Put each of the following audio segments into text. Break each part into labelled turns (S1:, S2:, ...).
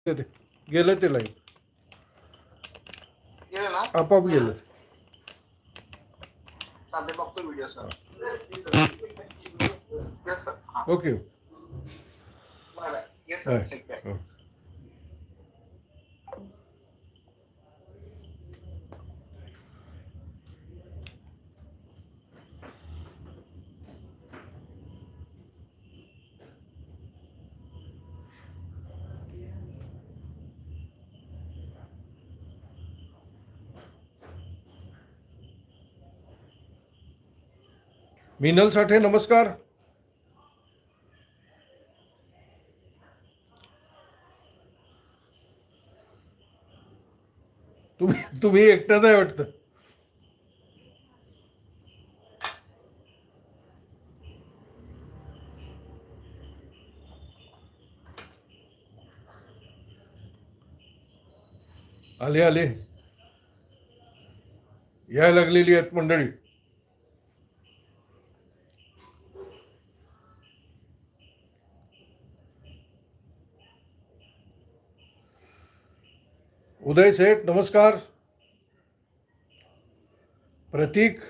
S1: ते गेलं ते लाईव्ह
S2: गेलं ना
S1: आपोआप गेलं.
S2: चालते बघतो video sir. Yes sir.
S1: Okay
S2: bye bye. Yes sir. ठीक आहे.
S1: बाय. मिनल साठे नमस्कार. तुम्ही एकटाच आहे वाटतं. आले आले यायला लागलेली आहेत मंडळी. उदय सेठ नमस्कार. Prateek,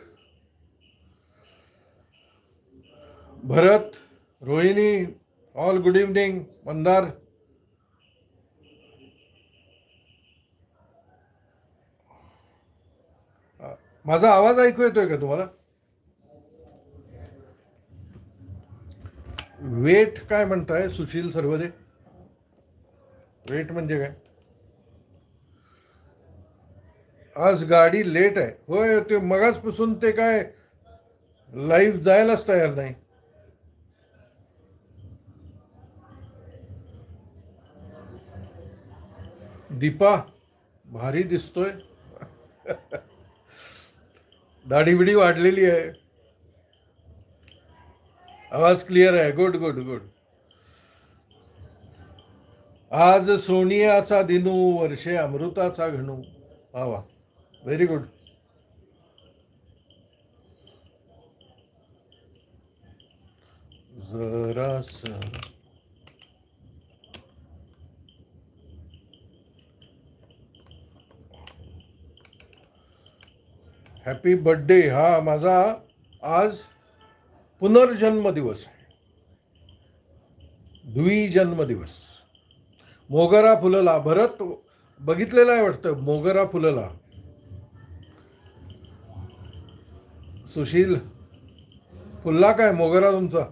S1: Bharat, Rohini, all good evening. Mandar, माझा आवाज ऐकू येतोय का तुम्हाला? वेट काय म्हणताय सुशील सर्वदे? वेट म्हणजे काय? आज गाडी लेट आहे. होय, ते मगाचपासून ते काय लाईव्ह जायलाच तयार नाही. दीपा भारी दिसतोय. दाढी बिडी वाढलेली आहे. आवाज क्लिअर आहे. Good good good. आज सोनियाचा दिनू, वर्षे अमृताचा घणू. वा वा, व्हेरी गुड. जरास हॅपी बर्थडे. हा माझा आज पुनर्जन्म दिवस आहे. द्विजन्म दिवस. मोगरा फुलला. भरत बघितलेला आहे वाटतं मोगरा फुलला. सुशील फुलला काय मोगरा तुमचा?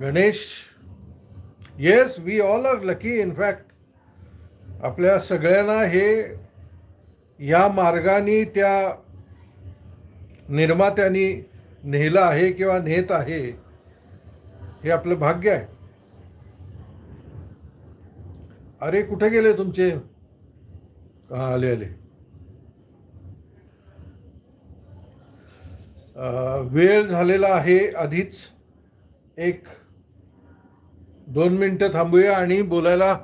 S1: Ganesh, yes we all are lucky. In fact आपल्या सगळ्यांना हे या मार्गाने त्या निर्मात्यांनी नेलं आहे किंवा नेत आहे, हे आपलं भाग्य आहे. अरे कुठे गेले तुमचे? आले आले. वेळ झालेला आहे आधीच. 1-2 मिनिटं थांबूया आणि बोलायला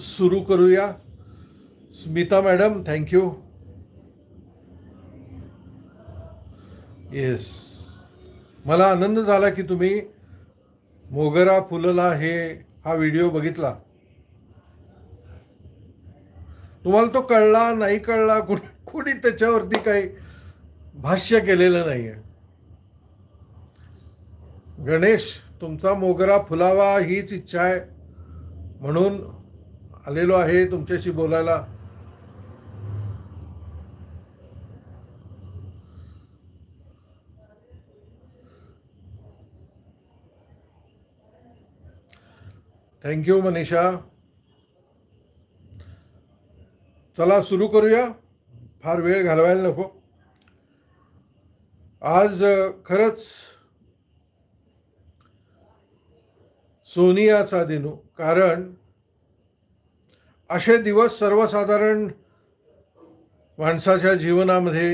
S1: सुरू करूया. Smita madam thank you. येस, मला आनंद झाला की तुम्ही मोगरा फुलला हा व्हिडिओ बघितला. तुम्हाला तो कळला नाही कळला, कुणी त्याच्यावरती काही भाष्य केलेलं नाही आहे. गणेश, तुमचा मोगरा फुलावा हीच इच्छा आहे म्हणून आलेलो आहे तुमच्याशी बोलायला. थँक्यू मनीषा. चला सुरू करूया, फार वेळ घालवायला नको. आज खरंच सोनियाचा दिनू. कारण असे दिवस सर्वसाधारण माणसाच्या जीवनामध्ये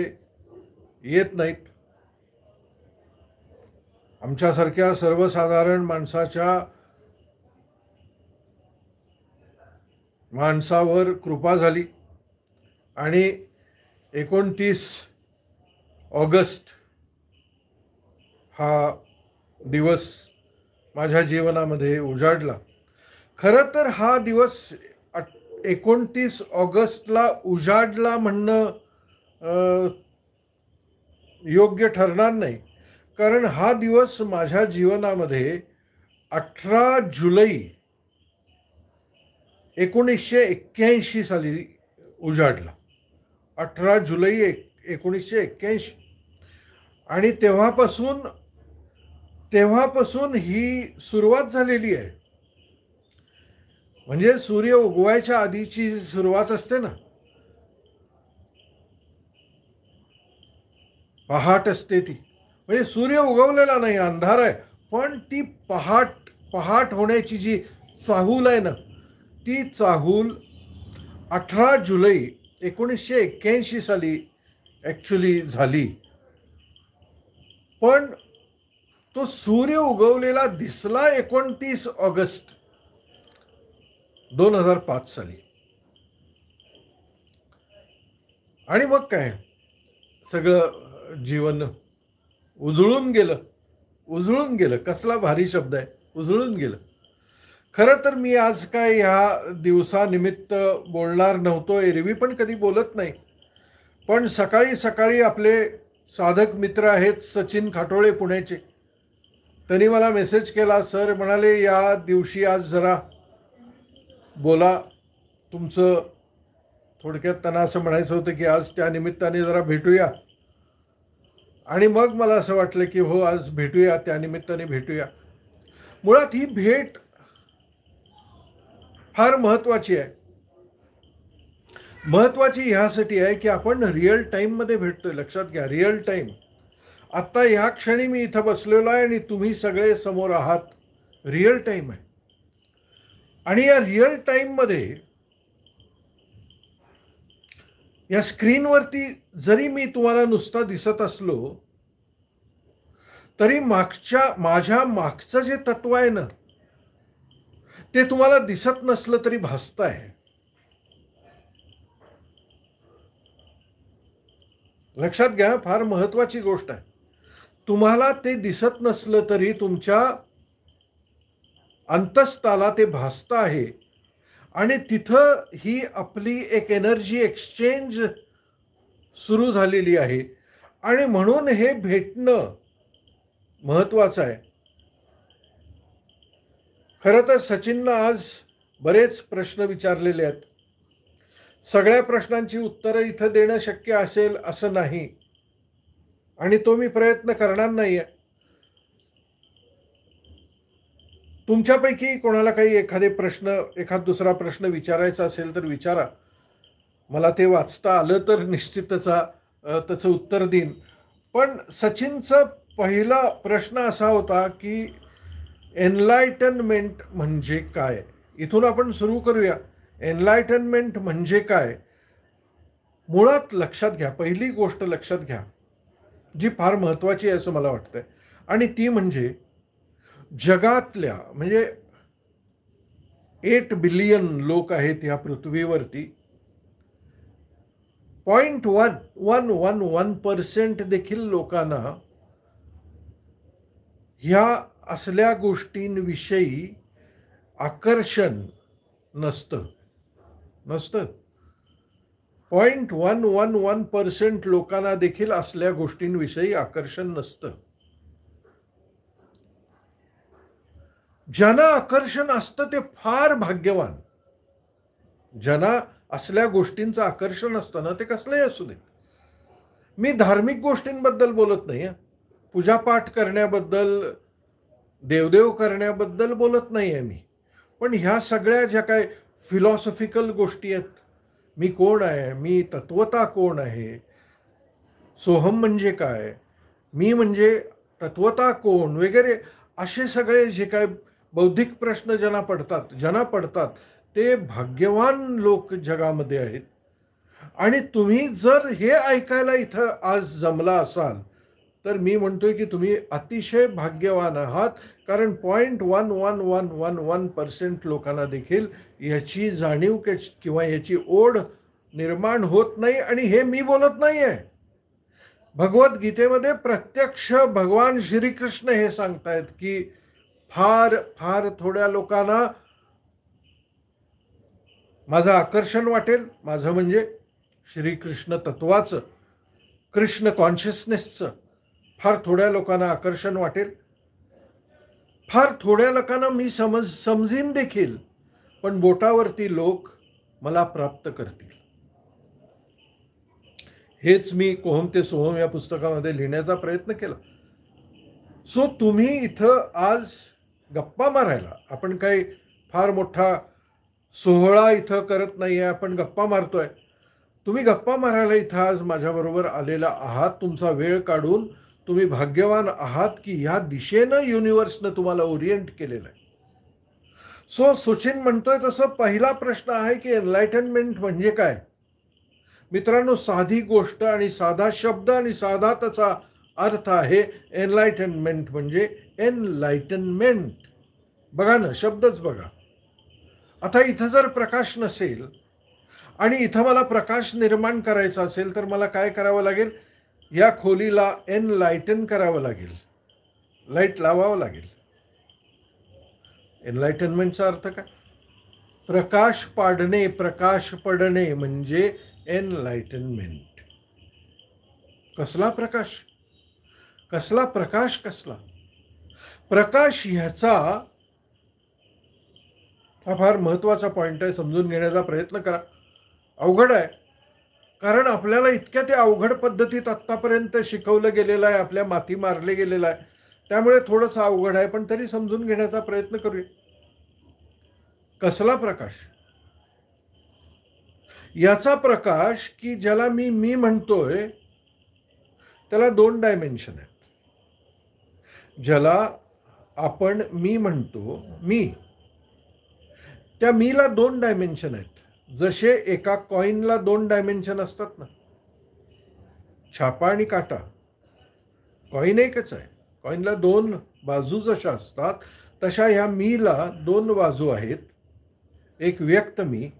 S1: येत नाहीत. आमच्यासारख्या सर्वसाधारण माणसावर कृपा झाली आणि 29 ऑगस्ट हा दिवस माझ्या जीवनामध्ये उजाडला. खरं तर हा दिवस 29 ऑगस्टला उजाडला म्हणणं योग्य ठरणार नाही, कारण हा दिवस माझ्या जीवनामध्ये 18 जुलै 1981 साली उजाडला. 18 जुलै 1981. आणि तेव्हापासून ही सुरुवात झालेली आहे. म्हणजे सूर्य उगवायच्या आधीची सुरुवात असते ना, पहाट असते ती. म्हणजे सूर्य उगवलेला नाही, अंधार आहे, पण ती पहाट होण्याची जी चाहूल आहे ना, ती चाहूल 18 जुलै 1981 साली ॲक्च्युली झाली. पण तो सूर्य उगवलेला दिसला 29 ऑगस्ट 2005 साली. आणि मग काय, सगळं जीवन उजळून गेलं. कसला भारी शब्द आहे, उजळून गेलं. खरं तर मी आज काय ह्या दिवसानिमित्त बोलणार नव्हतो, एरवी पण कधी बोलत नाही. पण सकाळी आपले साधक मित्र आहेत सचिन खाटोळे पुण्याचे, त्यांनी मला मेसेज केला. सर म्हणाले या दिवशी आज जरा बोला, तुमचं थोडक्यात त्यांना असं म्हणायचं होतं की आज त्या निमित्ताने जरा भेटूया. आणि मग मला असं वाटलं की हो, आज भेटूया, त्या निमित्ताने भेटूया. मुळात ही भेट फार महत्त्वाची आहे. महत्त्वाची ह्यासाठी आहे की आपण रिअल टाईममध्ये भेटतोय. लक्षात घ्या, रिअल टाईम. आत्ता ह्या क्षणी मी इथं बसलेलो आहे आणि तुम्ही सगळे समोर आहात. रिअल टाईम आहे. आणि या रिअल टाईममध्ये या स्क्रीनवरती जरी मी तुम्हाला नुसता दिसत असलो तरी माझ्या मागचं जे तत्व आहे ना, ते तुम्हाला दिसत नसलं तरी भासत आहे. लक्षात घ्या, फार महत्वाची गोष्ट आहे. तुम्हाला ते दिसत नसलं तरी तुमच्या अंतस्ताला ते भासत आहे. आणि तिथं ही आपली एक एनर्जी एक्सचेंज सुरू झालेली आहे. आणि म्हणून हे भेटणं महत्वाचं आहे. खरं तर सचिननं आज बरेच प्रश्न विचारलेले आहेत. सगळ्या प्रश्नांची उत्तरं इथं देणं शक्य असेल असं नाही, आणि तो मी प्रयत्न करणार नाहीये. तुमच्यापैकी कोणाला काही एखाद दुसरा प्रश्न विचारायचा असेल तर विचारा. मला ते वाचता आलं तर निश्चितच त्याचं उत्तर देईन. पण सचिनचा पहिला प्रश्न असा होता की एनलायटनमेंट म्हणजे काय. इथून आपण सुरू करूया. एनलायटनमेंट म्हणजे काय. मुळात लक्षात घ्या, पहिली गोष्ट लक्षात घ्या जी फार महत्त्वाची आहे असं मला वाटतंय, आणि ती म्हणजे जगातल्या म्हणजे 8 बिलियन लोक आहेत ह्या पृथ्वीवरती. 0.111% देखील लोकांना ह्या असल्या गोष्टींविषयी आकर्षण नसतं. 0.111% लोकांना देखील असल्या गोष्टींविषयी आकर्षण नसतं. ज्यांना आकर्षण असतं ते फार भाग्यवान. ज्यांना असल्या गोष्टींचं आकर्षण असतं ना, ते कसलंही असू दे. मी धार्मिक गोष्टींबद्दल बोलत नाही, पूजापाठ करण्याबद्दल, देवदेव करण्याबद्दल बोलत नाही आहे मी. पण ह्या सगळ्या ज्या काय फिलॉसॉफिकल गोष्टी आहेत, मी कोण आहे, मी तत्वता कोण आहे, सोहम म्हणजे काय, मी म्हणजे तत्वता कोण वगैरे, असे सगळे जे काय बौद्धिक प्रश्न ज्यांना पडतात ते भाग्यवान लोक जगामध्ये आहेत. आणि तुम्ही जर हे ऐकायला इथं आज जमला असाल तर मी म्हणतोय की तुम्ही अतिशय भाग्यवान आहात. कारण 0.11111% लोकांना देखील याची जाणीव किंवा याची ओढ निर्माण होत नाही. आणि हे मी बोलत नाही आहे. भगवद्गीतेमध्ये प्रत्यक्ष भगवान श्रीकृष्ण हे सांगतायत की फार फार थोड्या लोकांना माझं आकर्षण वाटेल, माझं म्हणजे श्रीकृष्ण तत्वाचं, कृष्ण कॉन्शियसनेसचं फार थोड्या लोकांना आकर्षण वाटेल, फार थोड्या लोकांना मी समजीन देखील, पण बोटावरती लोक मला प्राप्त करतील. हेच मी कोहम ते सोहम या पुस्तकामध्ये लिहिण्याचा प्रयत्न केला. सो तुम्ही इथं आज गप्पा मारायला, आपण काही फार मोठा सोहळा इथं करत नाहीये, आपण गप्पा मारतोय. तुम्ही गप्पा मारायला इथं आज माझ्याबरोबर आलेला आहात. तुमचा वेळ काढून तुम्ही भाग्यवान आहात की ह्या दिशेनं युनिव्हर्सनं तुम्हाला ओरिएंट केलेलं आहे. सो सुचिन म्हणतोय तसं पहिला प्रश्न आहे की एनलाइटनमेंट म्हणजे काय. मित्रांनो, साधी गोष्ट आणि साधा शब्द आणि साधा त्याचा अर्थ आहे एनलाइटनमेंट म्हणजे एनलाइटनमेंट. बघा ना, शब्दच बघा. आता इथं जर प्रकाश नसेल आणि इथं मला प्रकाश निर्माण करायचा असेल तर मला काय करावं लागेल, या खोलीला एनलाइटन करावं लागेल, लाईट लावावं लागेल. एनलाइटनमेंटचा अर्थ काय, प्रकाश पाडणे, प्रकाश पडणे म्हणजे एनलाइटनमेंट. कसला प्रकाश, कसला प्रकाश, कसला प्रकाश, ह्याचा हा फार महत्वाचा पॉइंट आहे. समजून घेण्याचा प्रयत्न करा. अवघड आहे, कारण आपल्याला इतक्या ते अवघड पद्धतीत आत्तापर्यंत शिकवलं गेलेलं आहे, आपल्या माती मारले गेलेलं आहे, त्यामुळे थोडंसं अवघड आहे, पण तरी समजून घेण्याचा प्रयत्न करूया. कसला प्रकाश, याचा प्रकाश की ज्याला मी म्हणतोय त्याला 2 डायमेन्शन आहेत. ज्याला आपण मी म्हणतो, मी, त्या मीला 2 डायमेन्शन आहेत. जसे एका कॉईनला 2 डायमेन्शन असतात ना, छापा आणि काटा. कॉईन एकच आहे, कॉईनला 2 बाजू जशा असतात तशा ह्या मीला 2 बाजू आहेत. एक व्यक्त मी,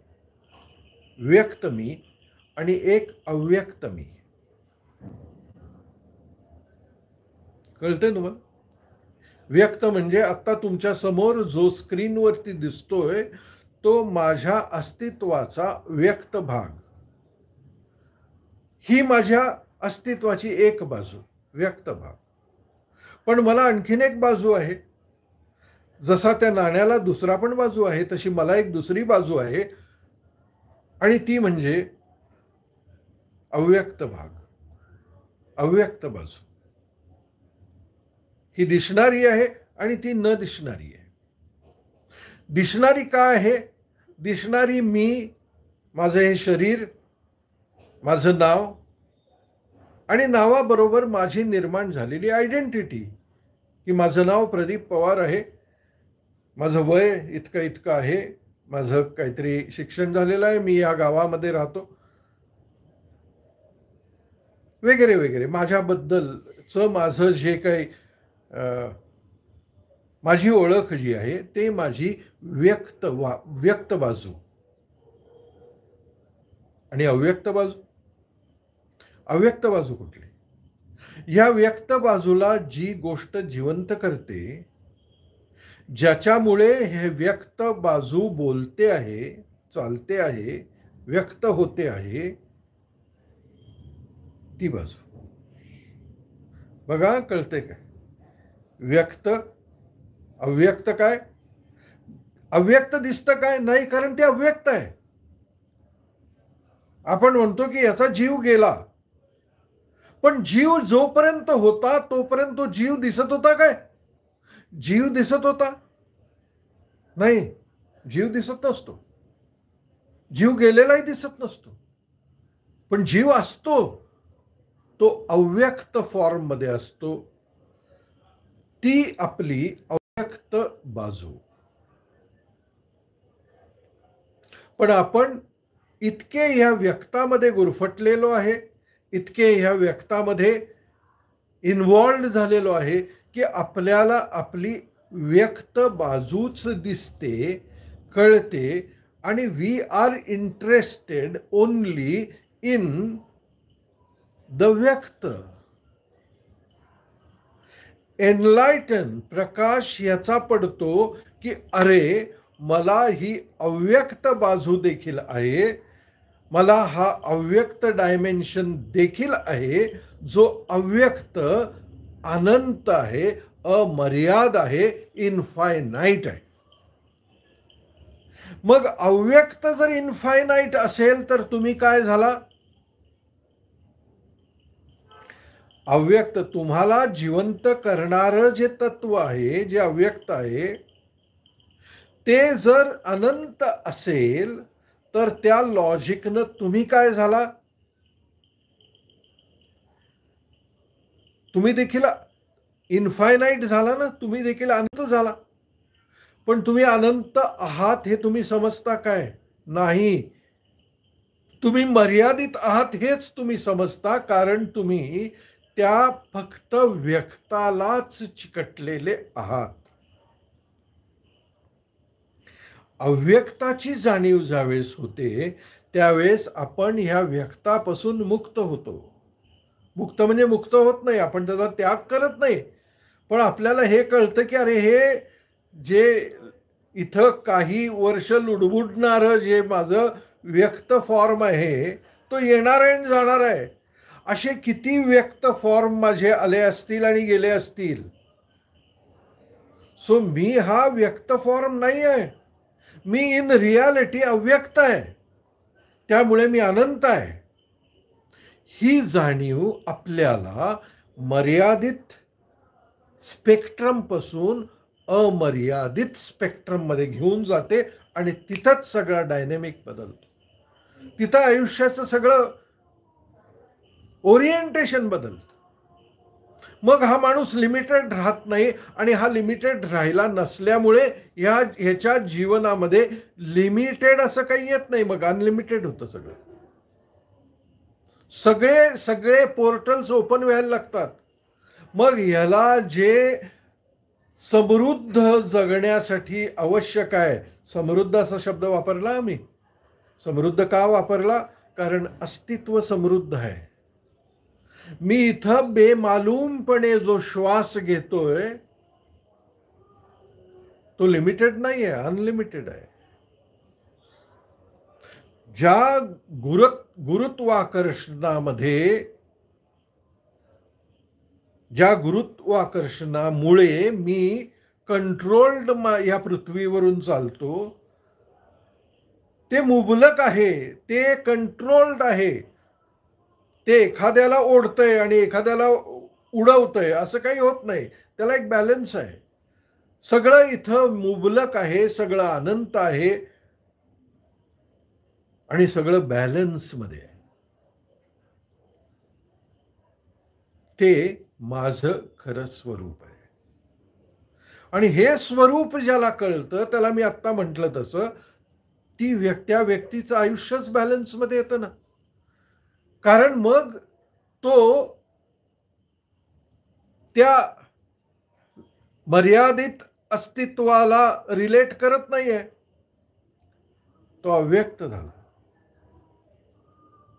S1: व्यक्त मी, आणि एक अव्यक्त मी. कळतंय तुम्हाला? व्यक्त म्हणजे आता तुमच्या समोर जो स्क्रीनवरती दिसतोय तो माझ्या अस्तित्वाचा व्यक्त भाग. ही माझ्या अस्तित्वाची एक बाजू, व्यक्त भाग. पण मला आणखीन एक बाजू आहे. जसा त्या नाण्याला दुसरा पण बाजू आहे तशी मला एक दुसरी बाजू आहे, आणि ती म्हणजे अव्यक्त भाग, अव्यक्त बाजू. ही दिसणारी आहे आणि ती न दिसणारी आहे. दिसणारी काय आहे, दिसणारी मी, माझं हे शरीर, माझं नाव, आणि नावाबरोबर माझी निर्माण झालेली आयडेंटिटी की माझं नाव प्रदीप पवार आहे, माझं वय इतकं इतकं आहे, माझं काहीतरी शिक्षण झालेलं आहे, मी या गावामध्ये राहतो, वगैरे वगैरे. माझ्याबद्दलचं माझं जे काही माझी ओळख जी आहे ते माझी व्यक्त बाजू. आणि अव्यक्त बाजू, अव्यक्त बाजू कुठली? या व्यक्त बाजूला जी गोष्ट जिवंत करते, ज्याच्यामुळे हे व्यक्त बाजू बोलते आहे, चालते आहे, व्यक्त होते आहे, ती बाजू. बघा, कळते काय? व्यक्त, अव्यक्त. काय अव्यक्त दिसतं काय? नाही, कारण ते अव्यक्त आहे. आपण म्हणतो की याचा जीव गेला, पण जीव जोपर्यंत होता तोपर्यंत तो जीव दिसत होता काय? जीव दिसत होता? नाही, जीव दिसत नसतो. जीव गेलेलाही दिसत नसतो, पण जीव असतो, तो अव्यक्त फॉर्म मध्ये असतो. ती आपली अव्यक्त बाजू. पण आपण इतके ह्या व्यक्तामध्ये गुरफटलेलो आहे, इतके ह्या व्यक्तामध्ये इन्व्हॉल्व झालेलो आहे की आपल्याला आपली व्यक्त बाजूच दिसते, कळते, आणि we are interested only in the व्यक्त. एनलायटन प्रकाश याचा पडतो की अरे मला ही अव्यक्त बाजू देखील आहे, मला हा अव्यक्त डायमेन्शन देखील आहे, जो अव्यक्त अनंत आहे, अमर्याद आहे, इनफायनाईट आहे. मग अव्यक्त जर इनफायनाईट असेल तर तुम्ही काय झाला? अव्यक्त तुम्हाला जिवंत करणारं जे तत्व आहे, जे अव्यक्त आहे, ते जर अनंत असेल तर त्या लॉजिकनं तुम्ही काय झाला? तुम्ही देखील इनफायनाईट झाला ना, तुम्ही देखील अनंत झाला. पण तुम्ही अनंत आहात हे तुम्ही समजता काय? नाही. तुम्ही मर्यादित आहात हेच तुम्ही समजता, कारण तुम्ही त्या फक्त व्यक्तालाच चिकटलेले आहात. अव्यक्ताची जाणीव ज्यावेळेस होते त्यावेळेस आपण ह्या व्यक्तापासून मुक्त होतो. मुक्त म्हणजे मुक्त होत नाही, आपण त्याचा त्याग करत नाही, पण आपल्याला हे कळतं की अरे हे जे इथं काही वर्ष लुडबुडणारं जे माझं व्यक्त फॉर्म आहे तो येणार आहे आणि जाणार आहे. असे किती व्यक्त फॉर्म माझे आले असतील आणि गेले असतील. सो मी हा व्यक्त फॉर्म नाही आहे, मी इन रियालिटी अव्यक्त आहे, त्यामुळे मी अनंत आहे. ही जाणीव आपल्याला मर्यादित स्पेक्ट्रम पासून अमर्यादित स्पेक्ट्रम मध्ये घेऊन जाते आणि तिथंच सगळा डायनेमिक बदलतो. तिथं आयुष्याचं सगळं ओरिएंटेशन बदलतं. मग हा माणूस लिमिटेड राहत नाही, आणि हा लिमिटेड राहिला नसल्यामुळे ह्याच्या जीवनामध्ये लिमिटेड असं काही येत नाही, मग अनलिमिटेड होतं सगळं. सगळे पोर्टल्स ओपन व्हायला लागतात. मग ह्याला जे समृद्ध जगण्यासाठी आवश्यक आहे, समृद्ध असा शब्द वापरला आम्ही. समृद्ध का वापरला? कारण अस्तित्व समृद्ध आहे. मी इथं बेमालूमपणे जो श्वास घेतोय तो लिमिटेड नाही आहे, अनलिमिटेड आहे. ज्या गुरुत्वाकर्षणामुळे मी कंट्रोल्ड या पृथ्वीवरून चालतो, ते मुबलक आहे, ते कंट्रोल्ड आहे. ते एखाद्याला ओढतंय आणि एखाद्याला उडवतंय असं काही होत नाही. त्याला एक बॅलन्स आहे. सगळं इथं मुबलक आहे, सगळं अनंत आहे आणि सगळं बॅलन्स मध्ये आहे. ते माझं खरं स्वरूप आहे. आणि हे स्वरूप ज्याला कळतं त्याला मी आत्ता म्हटलं तसं त्या व्यक्तीचं आयुष्यच बॅलन्स मध्ये येतं ना. कारण मग तो त्या मर्यादित अस्तित्वाला रिलेट करत नाहीये, तो अव्यक्त झाला.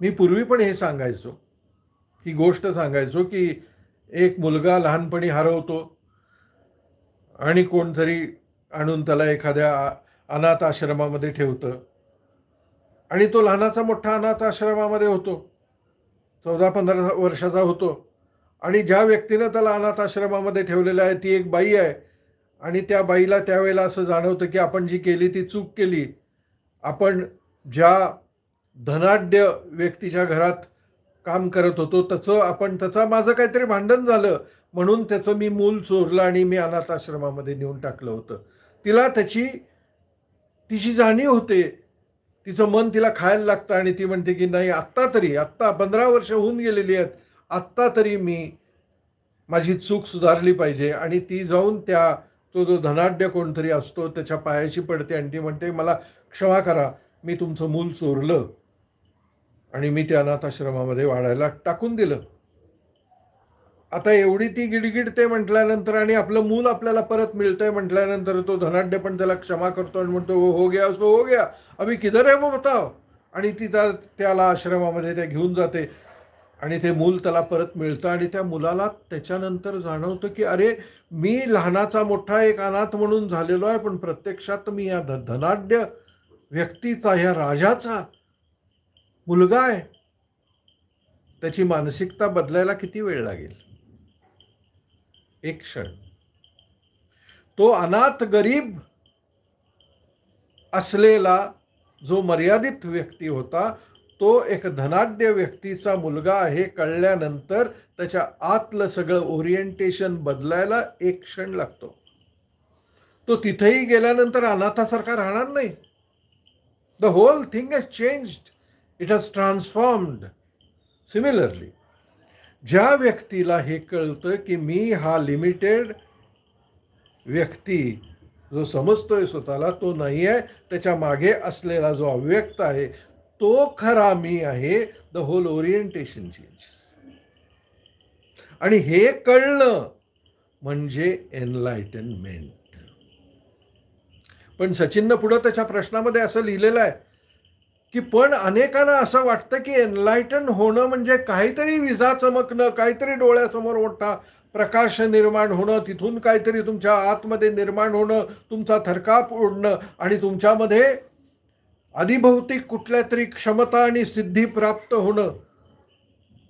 S1: मी पूर्वी पण हे सांगायचो, ही गोष्ट सांगायचो की एक मुलगा लहानपणी हरवतो आणि कोणतरी आणून त्याला एखाद्या अनाथ आश्रमामध्ये ठेवतं आणि तो लहानाचा मोठा अनाथ आश्रमामध्ये होतो, 14-15 वर्षाचा होतो. आणि ज्या व्यक्तीनं त्याला अनाथ आश्रमामध्ये ठेवलेलं आहे ती एक बाई आहे, आणि त्या बाईला त्यावेळेला असं जाणवतं की आपण जी केली ती चूक केली. आपण ज्या धनाढ्य व्यक्तीच्या घरात काम करत होतो त्याचं माझं काहीतरी भांडण झालं म्हणून त्याचं मी मूल चोरलं आणि मी अनाथ आश्रमामध्ये नेऊन टाकलं होतं. तिला तिची जाणीव होते, तिचं मन तिला खायला लागतं आणि ती म्हणते की नाही, आत्ता 15 वर्ष होऊन गेलेली आहेत, आत्ता तरी मी माझी चूक सुधारली पाहिजे. आणि ती जाऊन तो जो धनाढ्य कोणतरी असतो त्याच्या पायाशी पडते आणि ती म्हणते मला क्षमा करा, मी तुमचं मूल चोरलं आणि मी त्या अनाथ आश्रमामध्ये वाढायला टाकून दिलं. आता एवढी ती गिडगिडते म्हटल्यानंतर आणि आपलं मूल आपल्याला परत मिळतंय म्हटल्यानंतर तो धनाढ्य पण त्याला क्षमा करतो आणि म्हणतो हो गया सो हो गया, अभी किधर है वो बताओ. आणि ती त्याला आश्रमामध्ये त्या घेऊन जाते. आणि ते मूल त्याला परत मिळतं आणि त्या मुलाला त्याच्यानंतर जाणवतं की अरे मी लहानाचा मोठा एक अनाथ म्हणून झालेलो आहे, पण प्रत्यक्षात मी या धनाढ्य व्यक्तीचा, ह्या राजाचा मुलगा आहे. त्याची मानसिकता बदलायला किती वेळ लागेल? एक क्षण. तो अनाथ गरीब असलेला जो मर्यादित व्यक्ती होता, तो एक धनाढ्य व्यक्तीचा मुलगा आहे कळल्यानंतर त्याच्या आतलं सगळं ओरिएंटेशन बदलायला एक क्षण लागतो. तो तिथेही गेल्यानंतर अनाथासारखा राहणार नाही. The whole thing has changed. It has transformed. Similarly ज्या व्यक्तीला हे कळतं की मी हा लिमिटेड व्यक्ती जो समजतोय स्वतःला तो नाही आहे, त्याच्या मागे असलेला जो अव्यक्त आहे तो खरा मी आहे, द होल ओरिएंटेशन चेंजेस. आणि हे कळणं म्हणजे एनलायटनमेंट. पण सचिननं पुढं त्याच्या प्रश्नामध्ये असं लिहिलेलं आहे की पण अनेकांना असं वाटतं की एनलायटन होणं म्हणजे काहीतरी विजा चमकणं, काहीतरी डोळ्यासमोर मोठा प्रकाश निर्माण होणं, तिथून काहीतरी तुमच्या आतमध्ये निर्माण होणं, तुमचा थरकाप उडणं आणि तुमच्यामध्ये अधिभौतिक कुठल्या तरी क्षमता आणि सिद्धी प्राप्त होणं,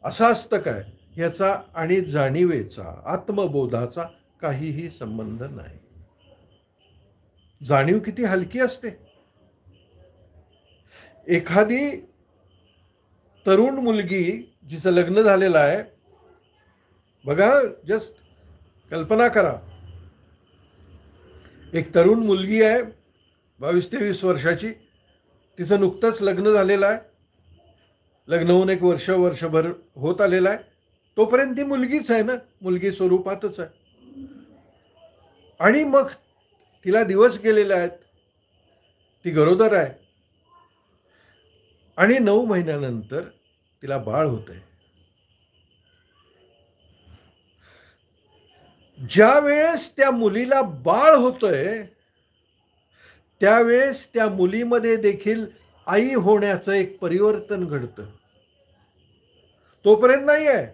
S1: असं असतं काय? याचा आणि जाणीवेचा, आत्मबोधाचा काहीही संबंध नाही. जाणीव किती हलकी असते. एखादी तरुण मुलगी जिचं लग्न झालेलं आहे, बघा, जस्ट कल्पना करा, एक तरुण मुलगी आहे 22-23 वर्षाची, तिचं नुकतंच लग्न झालेलं आहे. लग्न होऊन एक वर्षभर होत आलेलं आहे. तोपर्यंत ती मुलगीच आहे ना, मुलगी स्वरूपातच आहे. आणि मग तिला दिवस गेलेले आहेत, ती गरोदर आहे आणि 9 महिन्यानंतर तिला बाळ होतंय. ज्या वेळेस त्या मुलीला बाळ होतंय त्यावेळेस त्या मुलीमध्ये देखील आई होण्याचं एक परिवर्तन घडतं. तोपर्यंत नाही आहे.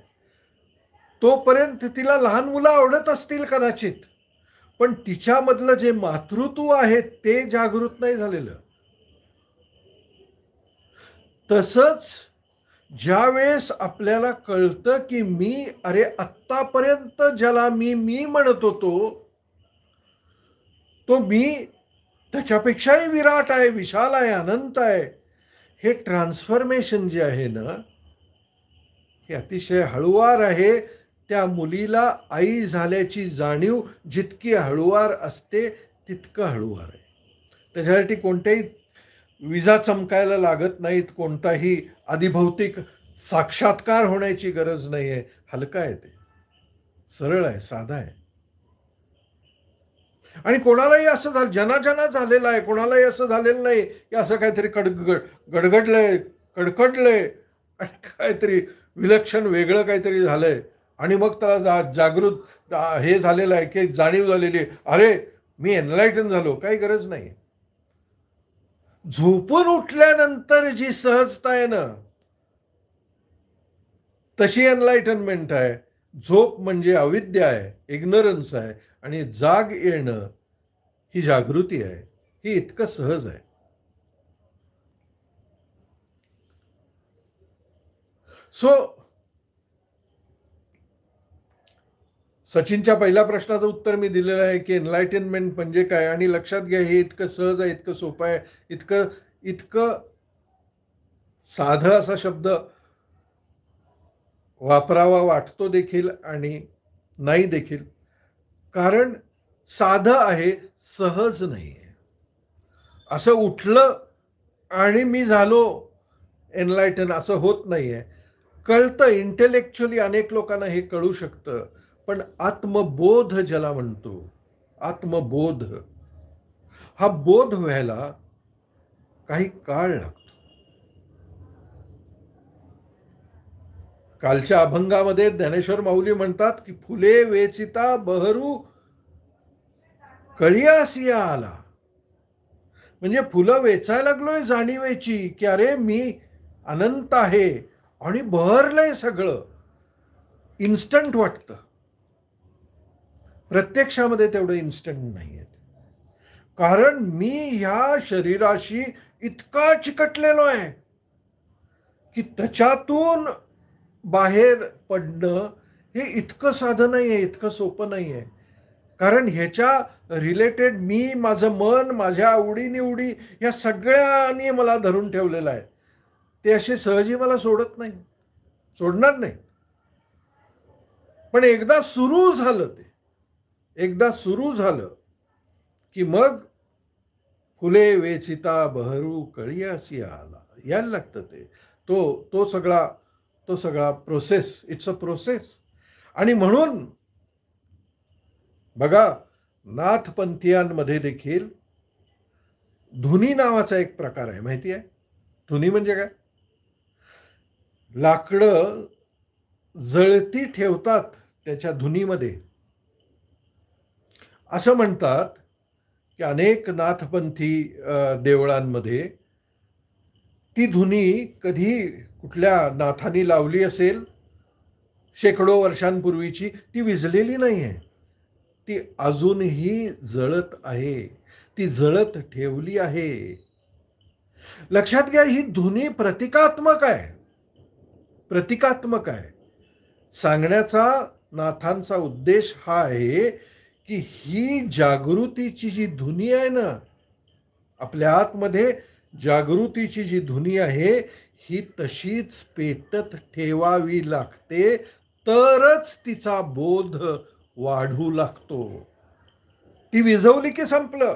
S1: तोपर्यंत तिला लहान मुलं आवडत असतील कदाचित, पण तिच्यामधलं जे मातृत्व आहे ते जागृत नाही झालेलं. तसंच ज्या वेळेस आपल्याला कळतं की मी, अरे आत्तापर्यंत ज्याला मी म्हणत होतो तो मी त्याच्यापेक्षाही विराट आहे, विशाल आहे, अनंत आहे. हे ट्रान्सफॉर्मेशन जे आहे ना, हे अतिशय हळूवार आहे. त्या मुलीला आई झाल्याची जाणीव जितकी हळूवार असते तितकं हळूवार आहे. त्याच्यासाठी कोणत्याही विजा चमकायला लागत नाहीत, कोणताही अधिभौतिक साक्षात्कार होण्याची गरज नाही आहे. हलका आहे, ते सरळ आहे, साधा आहे. आणि कोणालाही असं झालं, ज्यांना झालेलं आहे, कोणालाही असं झालेलं नाही की असं काहीतरी गडगडलंय, कडकडलंय आणि काहीतरी विलक्षण वेगळं काहीतरी झालंय आणि मग त्याला जागृत हे झालेलं आहे की जाणीव झालेली, अरे मी एनलायटन झालो. काही गरज नाही. झोपून उठल्यानंतर जी सहजता आहे ना, तशी एनलायटनमेंट आहे. झोप म्हणजे अविद्या आहे, इग्नरन्स आहे, आणि जाग येणं ही जागृती आहे. ही इतकं सहज आहे. सचिनच्या पहिल्या प्रश्नाचं उत्तर मी दिलेलं आहे की एनलायटनमेंट म्हणजे काय. आणि लक्षात घ्या, हे इतकं सहज आहे, इतकं सोपं आहे, इतकं साधं असा शब्द वापरावा वाटतो देखील आणि नाही देखील. कारण साधं आहे, सहज नाही आहे. असं उठलं आणि मी झालो एनलायटन असं होत नाही आहे. कळतं इंटेलेक्च्युअली, अनेक लोकांना हे कळू शकतं, पण आत्मबोध ज्याला म्हणतो, आत्मबोध, हा बोध व्हायला काही काळ लागतो. कालच्या अभंगामध्ये ज्ञानेश्वर माऊली म्हणतात की फुले वेचिता बहरू कळियासिया आला. म्हणजे फुलं वेचायला लागलोय जाणीवेची की अरे मी अनंत आहे, आणि बहरलंय सगळं, इन्स्टंट वाटतं. प्रत्यक्षामध्ये तेवढं इन्स्टंट नाही आहे. कारण मी ह्या शरीराशी इतका चिकटलेलो आहे की त्याच्यातून बाहेर पडणं हे इतकं साधं नाही आहे, इतकं सोपं नाही आहे. कारण ह्याच्या रिलेटेड मी, माझं मन, माझ्या आवडीनिवडी या सगळ्यांनी मला धरून ठेवलेलं आहे. ते असे सहजी मला सोडत नाही, सोडणार नाही. पण एकदा सुरू झालं, ते एकदा सुरू झालं की मग फुले वेचिता बहरू कळियासी आला, यायला लागतं ते. तो सगळा प्रोसेस, इट्स अ प्रोसेस. आणि म्हणून बघा, नाथपंथीयांमध्ये देखील धुनी नावाचा एक प्रकार आहे, माहिती आहे? धुनी म्हणजे काय? लाकडं जळती ठेवतात त्याच्या धुनीमध्ये. असं म्हणतात की अनेक नाथपंथी देवळांमध्ये ती धुनी कधी कुठल्या नाथानी लावली असेल शेकडो वर्षांपूर्वीची, ती विझलेली नाही आहे, ती अजूनही जळत आहे, ती जळत ठेवली आहे. लक्षात घ्या, ही धुनी प्रतिकात्मक आहे, प्रतिकात्मक आहे. सांगण्याचा नाथांचा उद्देश हा आहे की ही जागृतीची जी धुनी आहे ना, आपल्या आतमध्ये जागृतीची जी धुनी आहे, ही तशीच पेटत ठेवावी लागते, तरच तिचा बोध वाढू लागतो. ती विझवली की संपलं.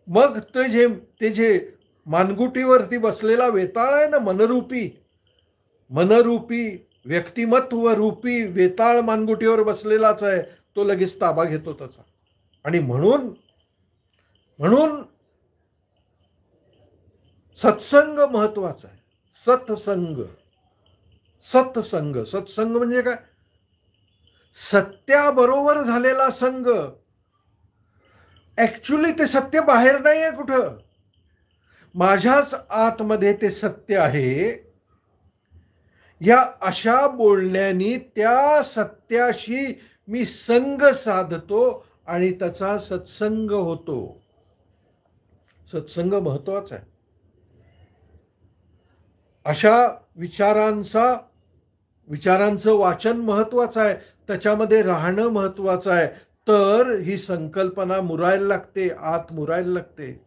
S1: मग ते जे मानगुटीवरती बसलेला वेताळ आहे ना, मनरूपी व्यक्तिमत्व रूपी वेताळ मानगुटीवर बसलेलाच आहे, तो लगेच ताबा घेतो त्याचा. आणि म्हणून सत्संग महत्वाचा आहे. सत्संग म्हणजे काय? सत्याबरोबर झालेला संग. ऍक्च्युली ते सत्य बाहेर नाहीये कुठं, माझ्याच आतमध्ये ते सत्य आहे. या अशा बोलण्यानी त्या सत्याशी मी संग साधतो आणि त्याचा सत्संग होतो. सत्संग महत्वाचा आहे. अशा विचारांचं वाचन महत्वाचं आहे, त्याच्यामध्ये राहणं महत्वाचं आहे. तर ही संकल्पना मुरायला लागते, आत मुरायला लागते,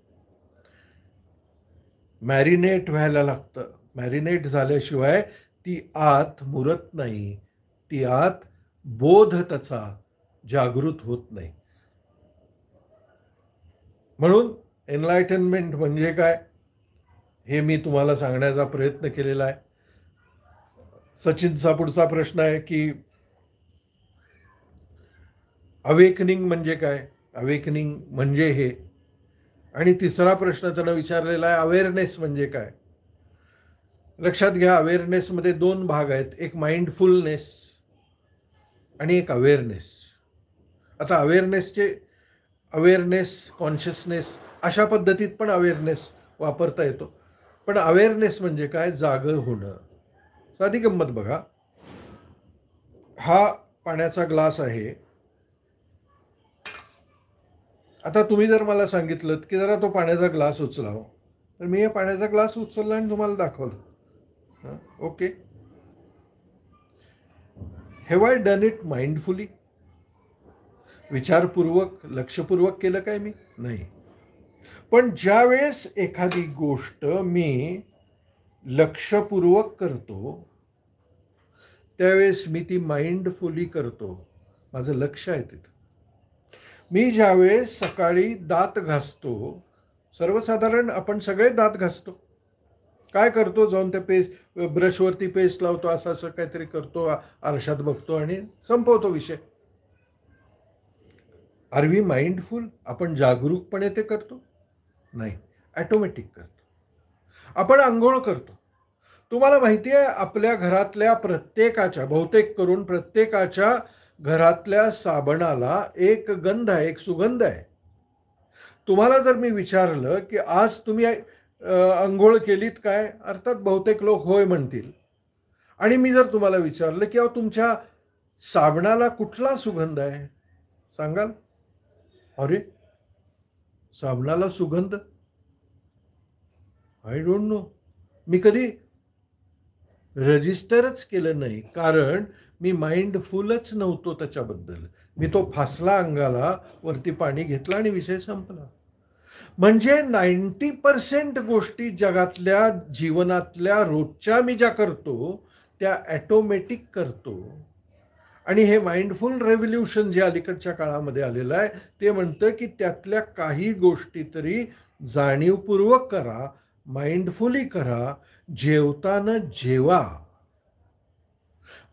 S1: मॅरिनेट व्हायला लागतं. मॅरिनेट झाल्याशिवाय ती आत मुरत नाही, ती आत बोध त्याचा जागृत होत नाही. म्हणून एनलायटनमेंट म्हणजे काय हे मी तुम्हाला सांगण्याचा प्रयत्न केलेला आहे. सचिनचा पुढचा प्रश्न आहे की अवेकनिंग म्हणजे काय, अवेकनिंग म्हणजे हे. आणि तिसरा प्रश्न त्यानं विचारलेला आहे, अवेअरनेस म्हणजे काय. लक्षात घ्या, अवेअरनेसमध्ये दोन भाग आहेत, एक माइंडफुलनेस आणि एक अवेअरनेस. आता अवेअरनेस कॉन्शियसनेस अशा पद्धतीत पण अवेअरनेस वापरता येतो. पण अवेअरनेस म्हणजे काय? जागं होणं. साधी गंमत बघा, हा पाण्याचा ग्लास आहे. आता तुम्ही जर मला सांगितलं की जरा तो पाण्याचा ग्लास उचलाव, तर मी हे पाण्याचा ग्लास उचलला आणि तुम्हाला दाखवलं. Okay, have I done it mindfully? विचारपूर्वक, लक्षपूर्वक केलं काय मी? नाही. पण ज्यावेळेस एखादी गोष्ट मी लक्षपूर्वक करतो, त्यावेळेस मी ती माइंडफुली करतो, माझं लक्ष आहे तिथं. मी ज्यावेळेस सकाळी दात घासतो, सर्वसाधारण आपण सगळे दात घासतो, काय करतो? जाऊन त्या ब्रशवरती पेस्ट लावतो, असं काहीतरी करतो, आरशात बघतो आणि संपवतो विषय. Are we mindful? आपण जागरूकपणे ते करतो? नाही, ॲटोमॅटिक करतो. आपण आंघोळ करतो. तुम्हाला माहिती आहे, आपल्या घरातल्या बहुतेक करून प्रत्येकाच्या घरातल्या साबणाला एक गंध आहे, एक सुगंध आहे. तुम्हाला जर मी विचारलं की आज तुम्ही आंघोळ केलीत काय, अर्थात बहुतेक लोक होय म्हणतील. आणि मी जर तुम्हाला विचारलं की अहो तुमच्या साबणाला कुठला सुगंध आहे, सांगाल? अरे, साबणाला सुगंध? I don't know. मी कधी रजिस्टरच केलं नाही, कारण मी माइंडफुलच नव्हतो त्याच्याबद्दल. मी तो फासला अंगाला, वरती पाणी घेतलं आणि विषय संपला. म्हणजे 90% गोष्टी जगातल्या, जीवनातल्या, रोजच्या मी ज्या करतो त्या ॲटोमॅटिक करतो. आणि हे माइंडफुल रेव्होल्यूशन जे अलीकडच्या काळामध्ये आलेलं आहे, ते म्हणतं की त्यातल्या काही गोष्टी तरी जाणीवपूर्वक करा, माइंडफुली करा. जेवताना जेवा.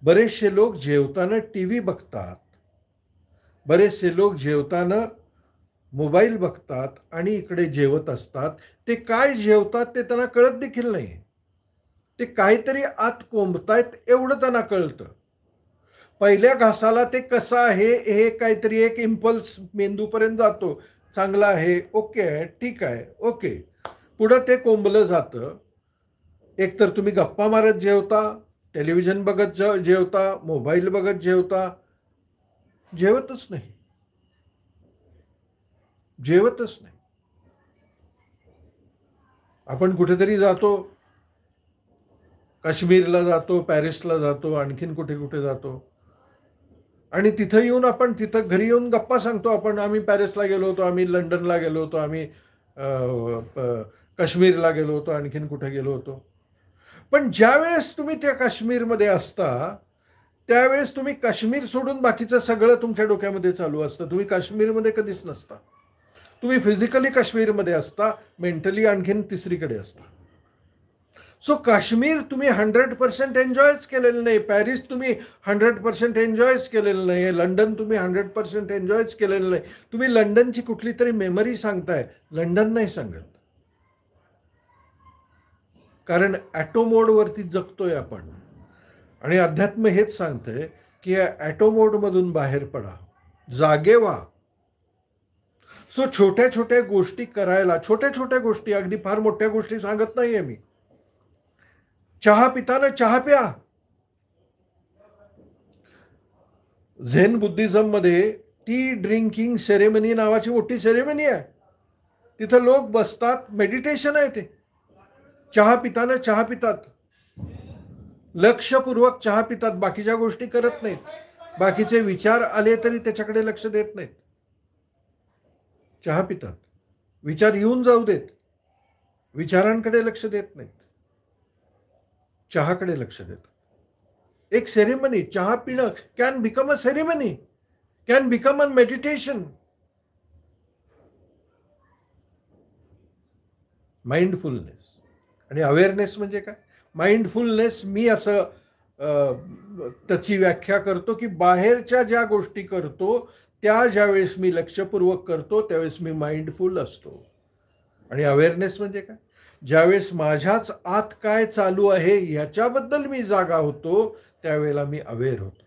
S1: बरेचसे लोक जेवताना टीव्ही बघतात, बरेचसे लोक जेवताना मोबाईल बघतात आणि इकडे जेवत असतात. ते काय जेवतात ते त्यांना कळत देखील नाही. ते काहीतरी आत कोंबतायत एवढं त्यांना कळतं. पहिल्या घासाला ते कसं आहे हे काहीतरी एक इम्पल्स मेंदूपर्यंत जातो. चांगला आहे, ओके आहे, ठीक आहे, ओके. पुढं ते कोंबलं जातं. एकतर तुम्ही गप्पा मारत जेवता, टेलिव्हिजन बघत जेवता, मोबाईल बघत जेवता. जेवतच नाही, जेवतच नाही. आपण कुठेतरी जातो, काश्मीरला जातो, पॅरिसला जातो, आणखीन कुठे कुठे जातो, आणि तिथं येऊन आपण तिथं घरी येऊन गप्पा सांगतो. आपण आम्ही पॅरिसला गेलो होतो, आम्ही लंडनला गेलो होतो, आम्ही काश्मीरला गेलो होतो, आणखीन कुठे गेलो होतो. पण ज्या वेळेस तुम्ही त्या काश्मीरमध्ये असता त्यावेळेस तुम्ही काश्मीर सोडून बाकीचं सगळं तुमच्या डोक्यामध्ये चालू असतं. तुम्ही काश्मीरमध्ये कधीच नसता. तुम्ही फिजिकली काश्मीरमध्ये असता, मेंटली आणखीन तिसरीकडे असता. सो काश्मीर तुम्ही 100% एन्जॉयच केलेलं नाही, पॅरिस तुम्ही 100% एन्जॉयच केलेलं नाही, लंडन तुम्ही 100% एन्जॉयच केलेलं नाही. तुम्ही लंडनची कुठली तरी मेमरी सांगताय, लंडन नाही सांगत. कारण ॲटो मोडवरती जगतोय आपण, आणि अध्यात्म हेच सांगतंय की या ॲटो मोडमधून बाहेर पडा, जागे व्हा. सो छोट्या छोट्या गोष्टी करायला, छोट्या छोट्या गोष्टी, अगदी फार मोठ्या गोष्टी सांगत नाहीये मी. चहा पिताना चहा प्या. झेन बुद्धिझम मध्ये टी ड्रिंकिंग सेरेमनी नावाची मोठी सेरेमनी आहे. तिथं लोक बसतात, मेडिटेशन आहे ते. चहा पिताना चहा पितात, लक्षपूर्वक चहा पितात, बाकीच्या गोष्टी करत नाहीत. बाकीचे विचार आले तरी त्याच्याकडे लक्ष देत नाहीत. चहा पितात, विचार येऊन जाऊ देत, विचारांकडे लक्ष देत नाहीत, चहाकडे लक्ष देतात. एक सेरेमनी, चहा पिणं can become a ceremony, can become a meditation. Mindfulness आणि अवेअरनेस म्हणजे काय? माइंडफुलनेस मी असं त्याची व्याख्या करतो की बाहेरच्या ज्या गोष्टी करतो त्या ज्यावेळेस मी लक्षपूर्वक करतो त्यावेळेस मी माइंडफुल असतो. आणि अवेअरनेस म्हणजे काय? ज्यावेळेस माझ्याच आत काय चालू आहे याच्याबद्दल मी जागा होतो त्यावेळेला मी अवेअर होतो.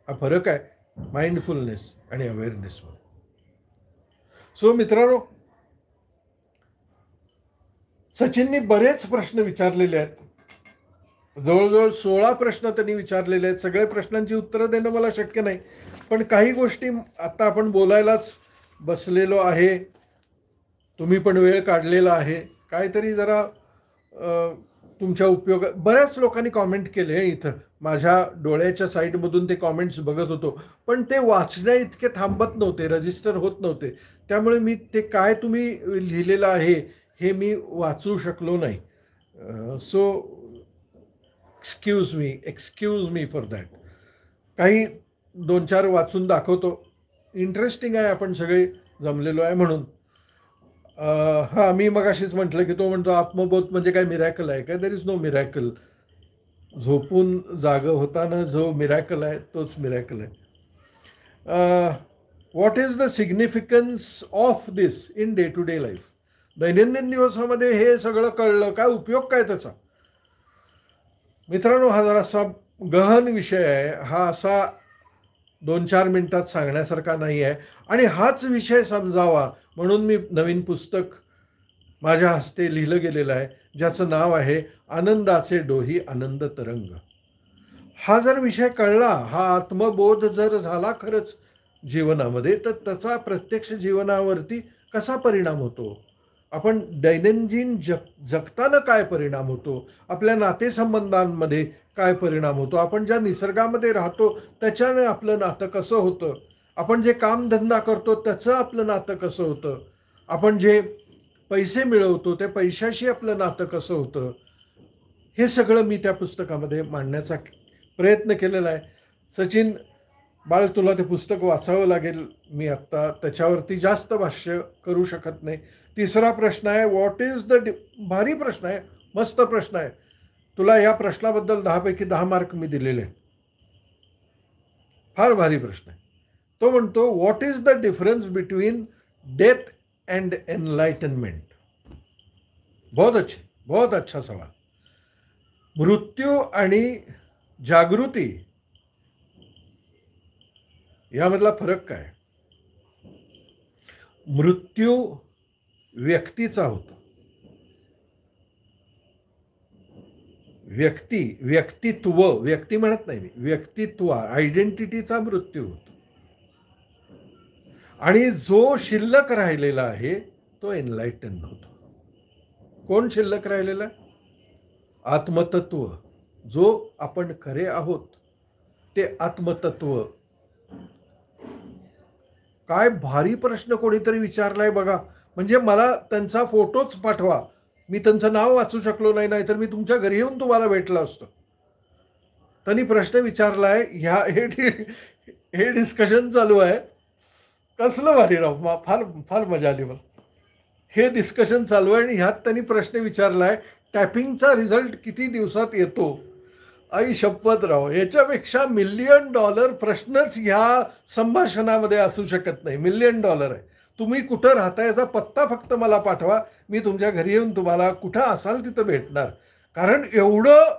S1: हा फरक आहे माइंडफुलनेस आणि अवेअरनेस मध्ये. सो मित्रांनो, सचिननी बरेच प्रश्न विचारलेले आहेत. जवळजवळ 16 प्रश्न त्यांनी विचारलेले आहेत. सगळ्या प्रश्नांची उत्तरं देणं मला शक्य नाही, पण काही गोष्टी आता आपण बोलायलाच बसलेलो आहे. तुम्ही पण वेळ काढलेला आहे. काहीतरी जरा तुमच्या उपयोग. बऱ्याच लोकांनी कॉमेंट केले इथं. माझ्या डोळ्याच्या साईडमधून ते कॉमेंट्स बघत होतो, पण ते वाचण्या इतके थांबत नव्हते, रजिस्टर होत नव्हते. त्यामुळे मी ते काय तुम्ही लिहिलेलं आहे हे मी वाचू शकलो नाही. So excuse me for that. काही 2-4 वाचून दाखवतो. इंटरेस्टिंग आहे, आपण सगळे जमलेलो आहे म्हणून. हां, मी मगाशीच म्हटलं की तो म्हणतो आत्मबोध म्हणजे काय मिरॅकल आहे काय? There is no miracle. झोपून जागं होताना जो मिरॅकल आहे तोच मिरॅकल आहे. What is the significance of this in day to day life? दैनंदिन दिवसामध्ये हे सगळं कळलं, काय उपयोग काय त्याचा? मित्रांनो, हा जरासा गहन विषय आहे. हा असा 2-4 मिनिटात सांगण्यासारखा नाही आहे. आणि हाच विषय समजावा म्हणून मी नवीन पुस्तक माझ्या हस्ते लिहिलं गेलेलं आहे, ज्याचं नाव आहे आनंदाचे डोही आनंद तरंग. हा जर विषय कळला, हा आत्मबोध जर झाला खरंच जीवनामध्ये, तर त्याचा प्रत्यक्ष जीवनावरती कसा परिणाम होतो, आपण दैनंदिन जगताना काय परिणाम होतो, आपल्या नातेसंबंधांमध्ये काय परिणाम होतो, आपण ज्या निसर्गामध्ये राहतो त्याच्याने आपलं नातं कसं होतं, आपण जे कामधंदा करतो त्याचं आपलं नातं कसं होतं, आपण जे पैसे मिळवतो त्या पैशाशी आपलं नातं कसं होतं, हे सगळं मी त्या पुस्तकामध्ये मांडण्याचा प्रयत्न केलेला आहे. सचिन बाळ, तुला ते पुस्तक वाचावं लागेल. मी आत्ता त्याच्यावरती जास्त भाष्य करू शकत नाही. तिसरा प्रश्न आहे, व्हॉट इज द भारी प्रश्न आहे, मस्त प्रश्न आहे. तुला या प्रश्नाबद्दल 10 पैकी 10 मार्क मी दिलेले आहेत. फार भारी प्रश्न आहे. तो म्हणतो, what is the difference between death and enlightenment. बहुत अच्छा सवाल. मृत्यू आणि जागृती यामधला फरक काय? मृत्यू व्यक्तीचा होतो. व्यक्ती म्हणत नाही मी, व्यक्तित्व, आयडेंटिटीचा मृत्यू होतो. आणि जो शिल्लक राहिलेला आहे तो एनलाइटन होतो. कोण शिल्लक राहिलेला? आत्मतत्व. जो आपण खरे आहोत ते आत्मतत्व. काय भारी प्रश्न कोणीतरी विचारलाय बघा. म्हणजे मला त्यांचा फोटोच पाठवा, मी त्यांचं नाव वाचू शकलो नाही, नाहीतर मी तुमच्या घरी येऊन तुम्हाला भेटलो असतो. त्यांनी प्रश्न विचारलाय. हे डिस्कशन चालू आहे. कसलं भारी राव, फार मजा आली मला. हे डिस्कशन चालू आहे आणि ह्यात त्यांनी प्रश्न विचारलाय, टॅपिंगचा रिझल्ट किती दिवसात येतो. आई शपथ राव, याच्यापेक्षा $1 मिलियन प्रश्नच ह्या संभाषणामध्ये असू शकत नाही. $1 मिलियन आहे. तुम्ही कुठं राहता याचा पत्ता फक्त मला पाठवा, मी तुमच्या घरी येऊन तुम्हाला कुठं असाल तिथं भेटणार. कारण एवढं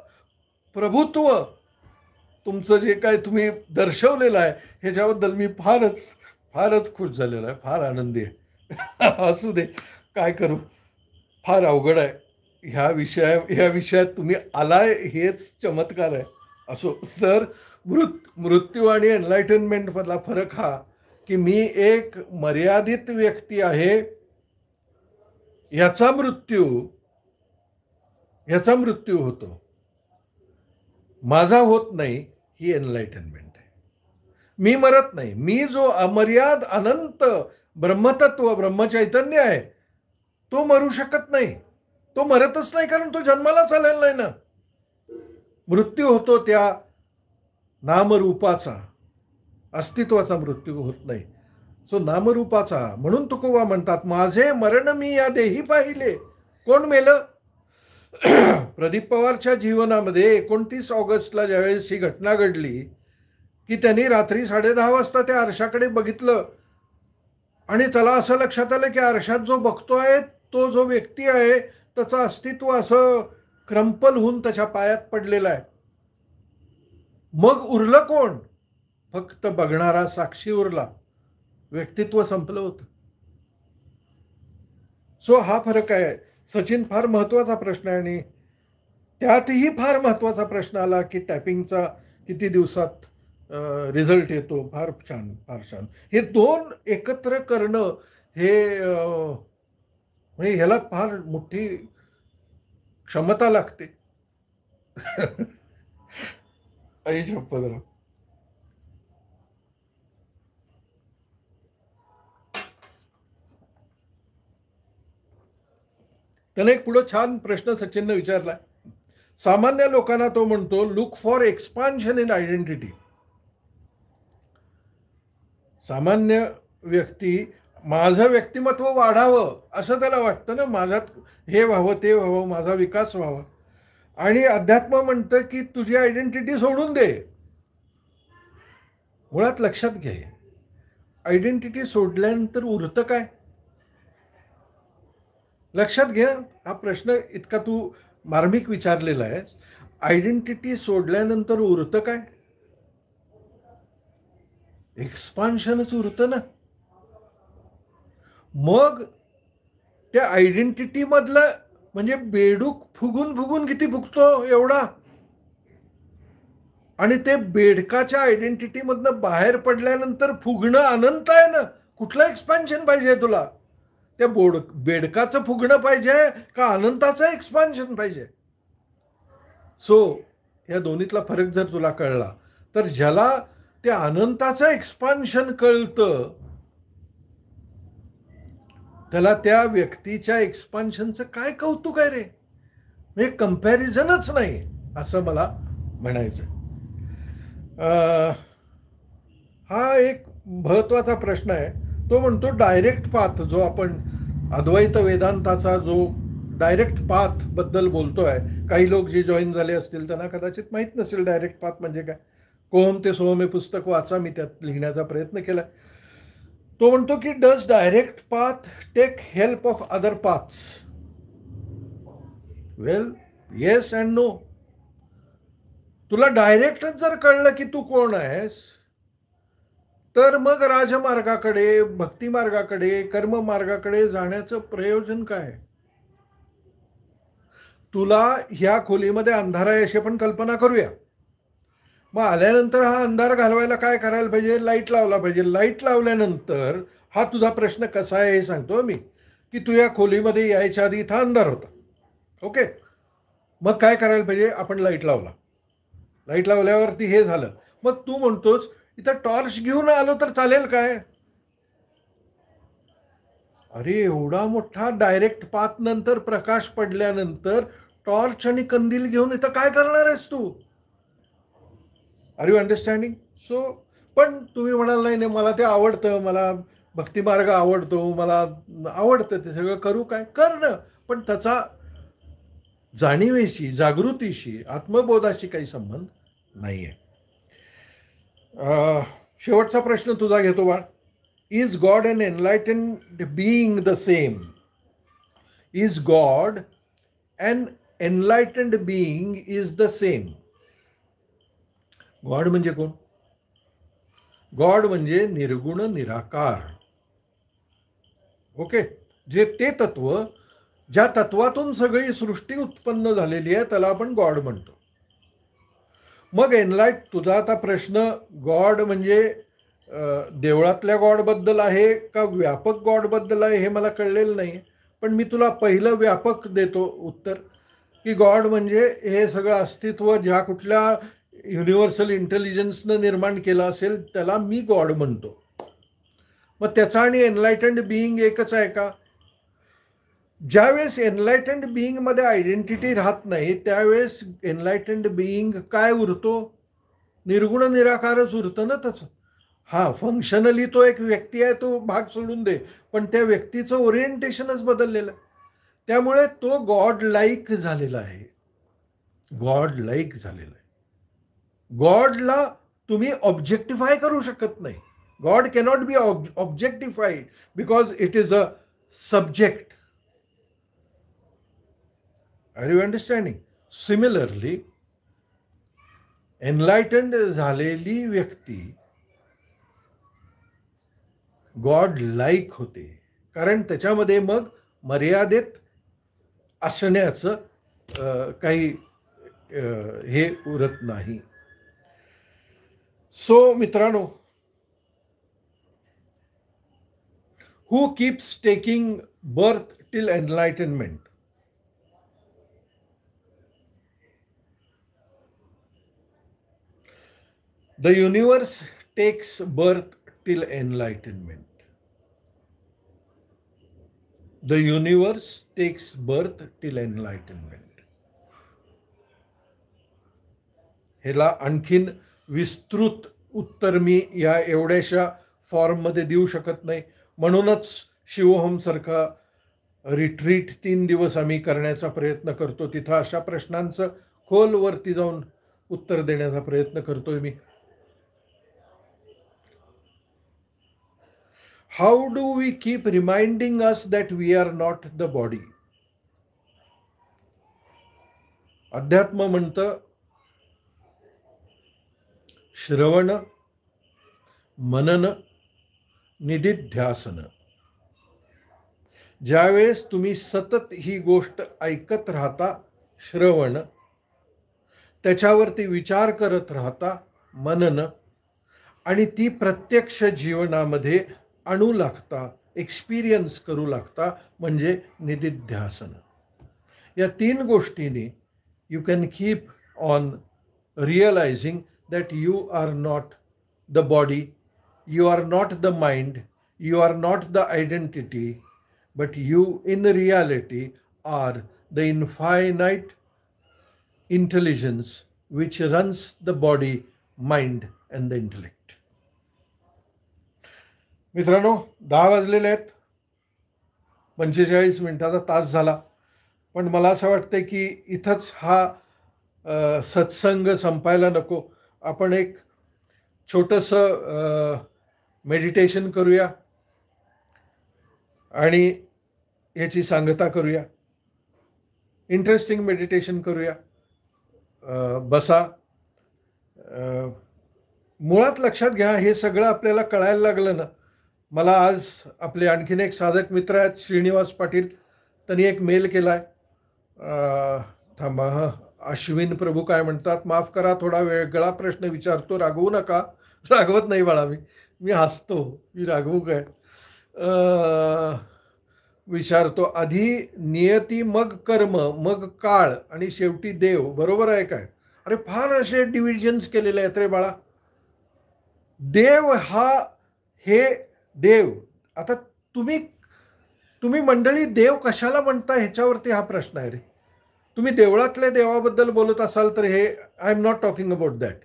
S1: प्रभुत्व तुमचं जे काय तुम्ही दर्शवलेलं आहे ह्याच्याबद्दल मी फारच खुश झालेलो आहे, फार आनंदी आहे. असू दे, काय करू, फार अवघड आहे. ह्या विषयात तुम्ही आलाय हेच चमत्कार आहे. असो. तर मृत्यू आणि एनलाइटनमेंट मधला फरक हा की मी एक मर्यादित व्यक्ती आहे, याचा मृत्यू होतो, माझा होत नाही, ही एनलाइटनमेंट आहे. मी मरत नाही. मी जो अमर्याद अनंत ब्रह्मतत्व ब्रह्मचैतन्य आहे तो मरू शकत नाही. तो मरतच नाही, कारण तो जन्मालाच आलेला नाही ना. मृत्यू होतो त्या नामरूपाचा, अस्तित्वाचा मृत्यू होत नाही. सो नामरूपाचा. म्हणून तुकोबा म्हणतात, माझे मरण मी या देही पाहिले. कोण मेलं? प्रदीप पवारच्या जीवनामध्ये 29 ऑगस्टला ज्यावेळेस ही घटना घडली की त्यांनी रात्री 10:30 वाजता त्या आरशाकडे बघितलं आणि त्याला असं लक्षात आलं की आरशात जो बघतोय तो जो व्यक्ती आहे त्याचं अस्तित्व असं क्रंपल होऊन त्याच्या पायात पडलेलं आहे. मग उरलं कोण? फक्त बघणारा साक्षी उरला. व्यक्तित्व संपलं होतं. सो हा फरक आहे. सचिन, फार महत्वाचा प्रश्न आहे आणि त्यातही फार महत्वाचा प्रश्न आला की टॅपिंगचा किती दिवसात रिझल्ट येतो. फार छान. हे दोन एकत्र करणं हे म्हणजे ह्याला फार मोठी क्षमता लागते. आई शपथ. त्याने एक पुढे छान प्रश्न सचिनने विचारला. सामान्य लोकांना तो म्हणतो, look for expansion in identity. सामान्य व्यक्ती माझं व्यक्तिमत्व वाढावं असं त्याला वाटतं ना, माझ्यात हे व्हावं ते व्हावं, माझा विकास व्हावा. आणि अध्यात्म म्हणतं की तुझी आयडेंटिटी सोडून दे. मुळात लक्षात घे, आयडेंटिटी सोडल्यानंतर उरतं काय? लक्षात घ्या, हा प्रश्न इतका तू मार्मिक विचारलेला आहेस. आयडेंटिटी सोडल्यानंतर उरतं काय? एक्सपान्शनच उरतं ना. मग त्या आयडेंटिटी मधलं म्हणजे बेडूक फुगून फुगून किती फुगतो एवढा, आणि ते बेडकाच्या आयडेंटिटीमधनं बाहेर पडल्यानंतर फुगणं अनंत आहे ना. कुठलं एक्सपान्शन पाहिजे तुला? त्या बेडकाचं फुगणं पाहिजे का अनंताचं एक्सपान्शन पाहिजे? सो या दोन्हीतला फरक जर तुला कळला तर ज्याला त्या अनंताचं एक्सपान्शन कळतं त्याला त्या व्यक्तीच्या एक्सपान्शनचं काय कौतुक आहे रे? म्हणजे कंपॅरिझनच नाही असं मला म्हणायचं. हा एक महत्वाचा प्रश्न आहे. तो म्हणतो डायरेक्ट पाथ, जो आपण अद्वैत वेदांताचा जो डायरेक्ट पाथ बद्दल बोलतोय. काही लोक जे जॉईन झाले असतील त्यांना कदाचित माहीत नसेल डायरेक्ट पाथ म्हणजे काय. कोहम ते सोहम हे पुस्तक वाचा, मी त्यात लिहिण्याचा प्रयत्न केला. तो म्हणतो की does direct path take help of other paths? Well, yes and no. तुला डायरेक्टच जर कळलं की तू कोण आहेस तर मग राजमार्गाकडे, भक्तिमार्गाकडे, कर्ममार्गाकडे जाण्याचं प्रयोजन काय? तुला ह्या खोलीमध्ये अंधार आहे अशी पण कल्पना करूया. मग आल्यानंतर हा अंधार घालवायला काय करायला पाहिजे? लाईट लावला पाहिजे. लाईट लावल्यानंतर हा तुझा प्रश्न कसा आहे हे सांगतो मी, की तू या खोलीमध्ये यायच्या आधी इथं अंधार होता. ओके, मग काय करायला पाहिजे? आपण लाईट लावला. लाईट लावल्यावरती हे झालं. मग तू म्हणतोस इथं टॉर्च घेऊन आलो तर चालेल काय? अरे एवढा मोठा डायरेक्ट पाथ नंतर, प्रकाश पडल्यानंतर टॉर्च आणि कंदील घेऊन इथं काय करणार आहेस तू? Are you understanding? सो पण तुम्ही म्हणाल नाही नाही मला ते आवडतं, मला भक्तिमार्ग आवडतो, मला आवडतं ते सगळं, करू काय? कर ना, पण त्याचा जाणीवेशी, जागृतीशी, आत्मबोधाशी काही संबंध नाहीये. शेवटचा प्रश्न तुझा घेतो बाळ. Is God an enlightened being the same? Is God an enlightened being is the same? God म्हणजे कोण? गॉड म्हणजे निर्गुण निराकार. ओके, जे ते तत्व, ज्या तत्वातून सगळी सृष्टी उत्पन्न झालेली आहे त्याला आपण गॉड म्हणतो. मग तुझा आता प्रश्न गॉड म्हणजे देवळातल्या गॉड बद्दल आहे का व्यापक गॉड बद्दल आहे हे मला कळलेलं नाही. पण मी तुला पहिलं व्यापक देतो उत्तर, की गॉड म्हणजे हे सगळं अस्तित्व ज्या कुठल्या युनिव्हर्सल इंटेलिजन्सनं निर्माण केलं असेल त्याला मी गॉड म्हणतो. मग त्याचा आणि एनलायटन्ड बिईंग एकच आहे का? ज्यावेळेस एनलायटन्ड बिईंग मध्ये आयडेंटिटी राहत नाही त्यावेळेस एनलायटन्ड बिईंग काय उरतो? निर्गुण निराकारच उरतं ना त्याचं. हा, फंक्शनली तो एक व्यक्ती आहे, तो भाग सोडून दे, पण त्या व्यक्तीचं ओरिएंटेशनच बदललेलं आहे. त्यामुळे तो गॉड लाईक झालेला आहे. गॉड लाईक झालेला आहे. गॉडला तुम्ही ऑब्जेक्टिफाय करू शकत नाही. God cannot be objectified because it is a subject. Are you understanding? Similarly enlightened झालेली व्यक्ती गॉड लाईक होते, कारण त्याच्यामध्ये मग मर्यादित असण्याचं काही हे उरत नाही. सो मित्रांनो, who keeps taking birth till enlightenment? The universe takes birth till enlightenment. The universe takes birth till enlightenment. ह्याला आणखीन विस्तृत उत्तर मी या एवढ्याशा फॉर्ममध्ये देऊ शकत नाही. म्हणूनच शिवोहम सारखा रिट्रीट 3 दिवस आम्ही करण्याचा प्रयत्न करतो. तिथं अशा प्रश्नांचं खोलवरती जाऊन उत्तर देण्याचा प्रयत्न करतोय मी. How do we keep reminding us that we are not the body? अध्यात्म म्हणतं श्रवण, मनन, निधिध्यासन. ज्यावेळेस तुम्ही सतत ही गोष्ट ऐकत राहता, श्रवण, त्याच्यावरती विचार करत राहता, मनन, आणि ती प्रत्यक्ष जीवनामध्ये आणू लागता, एक्सपिरियन्स करू लागता, म्हणजे निदिध्यासन. या 3 गोष्टींनी you can keep on realising that you are not the body, you are not the mind, you are not the identity, but you in reality are the infinite intelligence which runs the body, mind and the intellect. मित्रांनो, 10 वाजलेले आहेत, 45 मिनिटाचा तास झाला. पण मला असं वाटतं की इथंच हा सत्संग संपायला नको. आपण एक छोटंसं मेडिटेशन करूया आणि याची सांगता करूया. इंटरेस्टिंग मेडिटेशन करूया. बसा. मुळात लक्षात घ्या, हे सगळं आपल्याला कळायला लागलं ना. मला आज आपले आणखीन एक साधक मित्र आहेत, श्रीनिवास पाटील, त्यांनी एक मेल केला आहे. थांबा, अश्विन प्रभू काय म्हणतात, माफ करा थोडा वेगळा प्रश्न विचारतो, रागवू नका. रागवत नाही बाळा, मी हसतो, मी रागवू काय. विचारतो, आधी नियती, मग कर्म, मग काळ आणि शेवटी देव, बरोबर आहे काय? अरे फार असे डिव्हिजन्स केलेले आहेत रे बाळा. देव हे देव. आता तुम्ही मंडळी देव कशाला म्हणता ह्याच्यावरती हा प्रश्न आहे रे. तुम्ही देवळातल्या देवाबद्दल बोलत असाल तर हे I am not talking about that.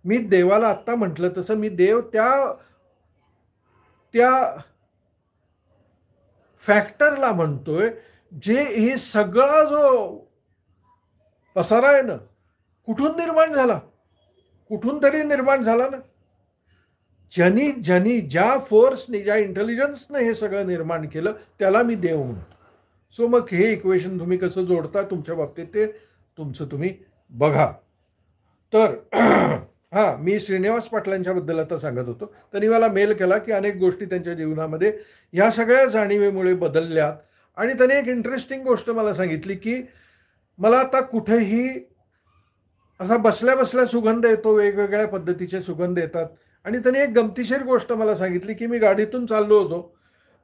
S1: मी देवाला आत्ता म्हटलं तसं मी देव त्या फॅक्टरला म्हणतोय, जे हे सगळा जो पसारा आहे ना, कुठून निर्माण झाला? कुठून तरी निर्माण झाला ना. ज्यांनी ज्या फोर्सने, ज्या इंटेलिजन्सने हे सगळं निर्माण केलं, त्याला मी देव म्हणतो. सो मग हे इक्वेशन तुम्ही कसं जोडता तुमच्या बाबतीत ते तुमचं तुम्ही बघा. तर हां, मी श्रीनिवास पाटलांच्याबद्दल आता सांगत होतो. त्यांनी मला मेल केला की अनेक गोष्टी त्यांच्या जीवनामध्ये ह्या सगळ्या जाणीवेमुळे बदलल्यात. आणि त्याने एक इंटरेस्टिंग गोष्ट मला सांगितली की मला आता कुठेही असा बसल्या बसल्या सुगंध येतो, वेगवेगळ्या पद्धतीचे सुगंध येतात. आणि त्याने एक गमतीशीर गोष्ट मला सांगितली की मी गाडीतून चाललो होतो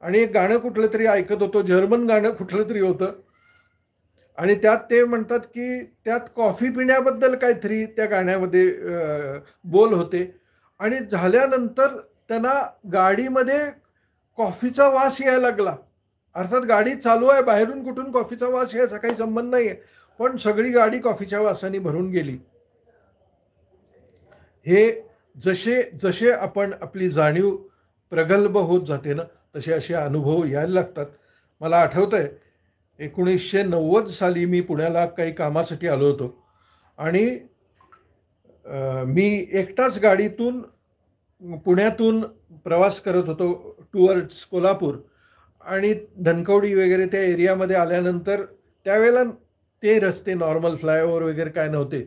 S1: आणि एक गाणं कुठलं तरी ऐकत होतो, जर्मन गाणं कुठलं तरी होतं. आणि त्यात ते म्हणतात की त्यात कॉफी पिण्याबद्दल काहीतरी त्या गाण्यामध्ये बोल होते. आणि झाल्यानंतर त्यांना गाडीमध्ये कॉफीचा वास यायला लागला. अर्थात गाडी चालू आहे, बाहेरून कुठून कॉफीचा वास यायचा काही संबंध नाही आहे, पण सगळी गाडी कॉफीच्या वासाने भरून गेली. हे जसे आपण आपली जाणीव प्रगल्भ होत जाते ना, तसे असे अनुभव यायला लागतात. मला आठवतंय 1990 साली मी पुण्याला काही कामासाठी आलो होतो आणि मी एकटाच गाडीतून पुण्यातून प्रवास करत होतो टुवर्ड्स कोल्हापूर. आणि धनकवडी वगैरे त्या एरियामध्ये आल्यानंतर त्यावेळेला ते रस्ते नॉर्मल फ्लायओव्हर वगैरे काय नव्हते.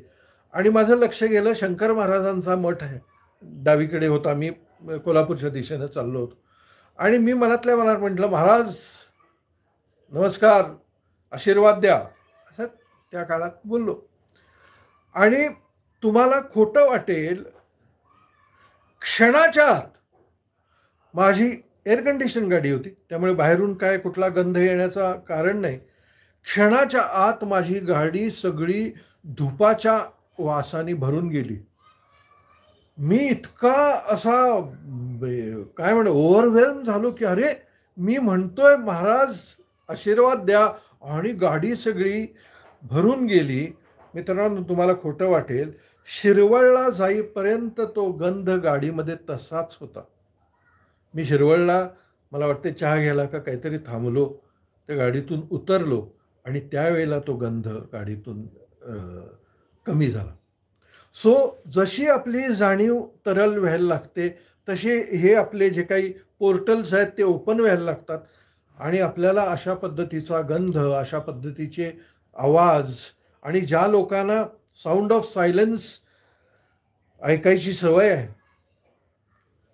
S1: आणि माझं लक्ष गेलं, शंकर महाराजांचा मठ आहे डावीकडे होता. मी कोल्हापूरच्या दिशेनं चाललो होतो आणि मी मनातल्या मनात म्हटलं, महाराज नमस्कार, आशीर्वाद द्या, असं त्या काळात बोललो. आणि तुम्हाला खोटं वाटेल, क्षणाच्या आत माझी एअर कंडिशन गाडी होती, त्यामुळे बाहेरून काय कुठला गंध येण्याचा कारण नाही. क्षणाच्या आत माझी गाडी सगळी धुपाच्या वासाने भरून गेली. मी इतका असा काय म्हणतो ओव्हरवेल्म झालो की अरे, मी म्हणतोय महाराज आशीर्वाद द्या, आणि गाडी सगळी भरून गेली. मित्रांनो, तुम्हाला खोटं वाटेल, शिरवळला जाईपर्यंत तो गंध गाडीमध्ये तसाच होता. मी शिरवळला मला वाटते चहा घ्यायला का काहीतरी थांबलो, त्या गाडीतून उतरलो आणि त्यावेळेला तो गंध गाडीतून कमी झाला. सो जशी आपली जाणीव तरल व्हायला लागते, तसे हे आपले जे काही पोर्टल्स आहेत ते ओपन व्हायला लागतात आणि आपल्याला अशा पद्धतीचा गंध, अशा पद्धतीचे आवाज, आणि ज्या लोकांना साऊंड ऑफ सायलेन्स ऐकायची सवय आहे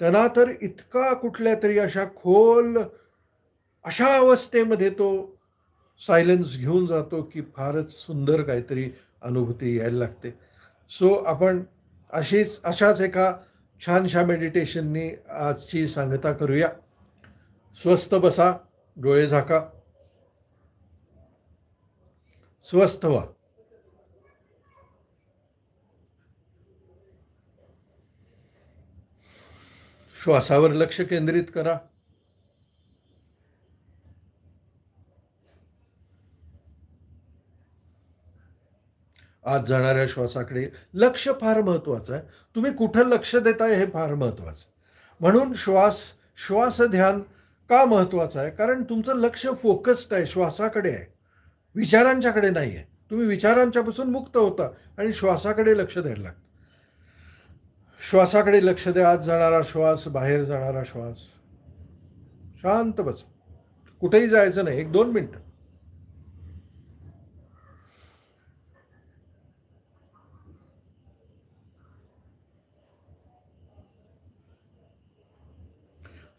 S1: त्यांना तर इतका कुठल्या तरी अशा खोल अशा अवस्थेमध्ये तो सायलेन्स घेऊन जातो की फारच सुंदर काहीतरी अनुभूती यायला लागते. सो आपण अशाच एका छानशा मेडिटेशननी आजची सांगता करूया. स्वस्थ बसा, डोळे झाका, स्वस्थ व्हा. श्वासावर लक्ष केंद्रित करा. आत जाणाऱ्या श्वासाकडे लक्ष फार महत्वाचं आहे. तुम्ही कुठं लक्ष देताय हे फार महत्वाचं. म्हणून श्वास ध्यान का महत्वाचं आहे? कारण तुमचं लक्ष फोकस्ड आहे, श्वासाकडे आहे, विचारांच्याकडे नाही आहे. तुम्ही विचारांच्यापासून मुक्त होता आणि श्वासाकडे लक्ष द्यायला लागतं. श्वासाकडे लक्ष द्या. आत जाणारा श्वास, बाहेर जाणारा श्वास. शांत बसा, कुठेही जायचं नाही. 1-2 मिनिटं.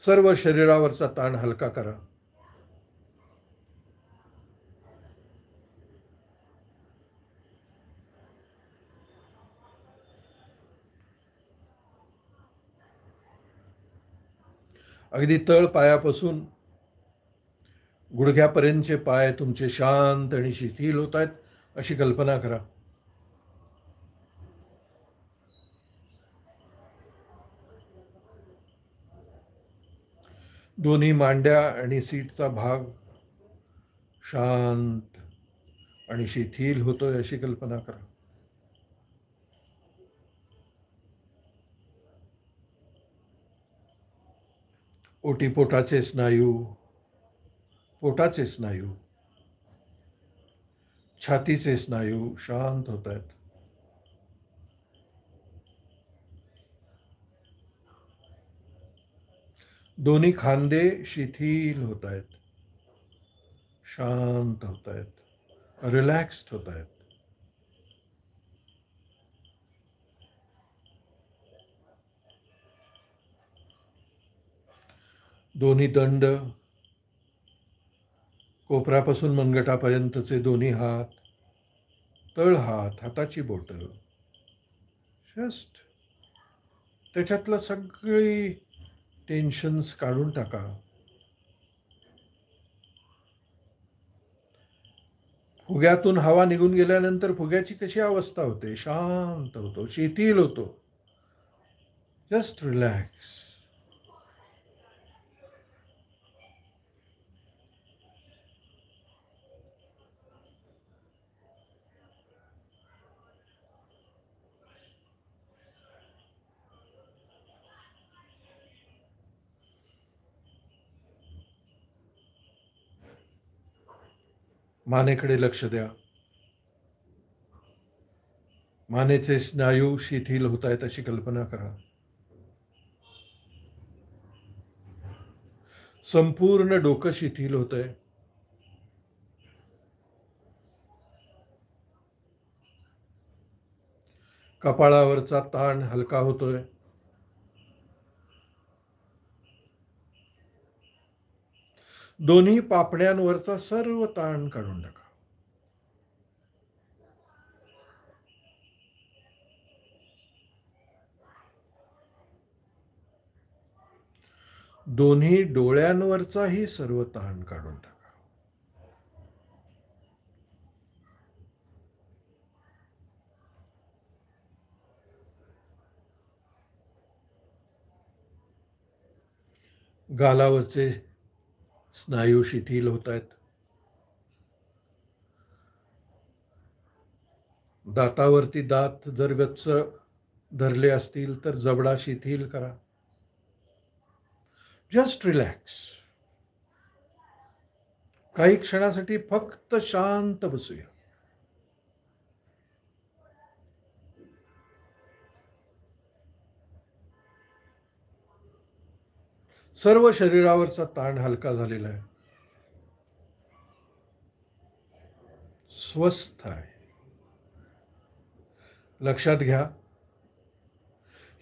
S1: सर्व शरीरावरचा ताण हलका करा. अगदी तळ पायापासून गुडघ्यापर्यंतचे पाय तुमचे शांत आणि शिथिल होत आहेत अशी कल्पना करा. दोन्ही मांड्या आणि सीटचा भाग शांत आणि शिथिल होतोय अशी कल्पना करा. ओटीपोटाचे स्नायू, पोटाचे स्नायू, छातीचे स्नायू शांत होत आहेत. दोन्ही खांदे शिथिल होत आहेत, शांत होत आहेत, रिलॅक्स्ड होत आहेत. दोन्ही दंड, कोपरापासून मनगटापर्यंतचे दोन्ही हात, तळहात, हाताची बोटं, जस्ट त्याच्यातलं सगळी टेन्शन्स काढून टाका. फुग्यातून हवा निघून गेल्यानंतर फुग्याची कशी अवस्था होते? शांत होतो, शिथिल होतो. Just relax. मानेकडे लक्ष द्या. मानेचे स्नायू शिथिल होत आहेत अशी कल्पना करा. संपूर्ण डोकं शिथिल होतंय. कपाळावरचा ताण हलका होतोय. दोन्ही पापण्यांवरचा सर्व ताण काढून टाका. दोन्ही डोळ्यांवरचाही सर्व ताण काढून टाका. गालावरचे स्नायू शिथिल होत आहेत. दातावरती दात जर गच्च धरले असतील तर जबडा शिथिल करा. Just relax. काही क्षणासाठी फक्त शांत बसूया. सर्व शरीरावरचा ताण हलका झालेला आहे. स्वस्थ आहे. लक्षात घ्या,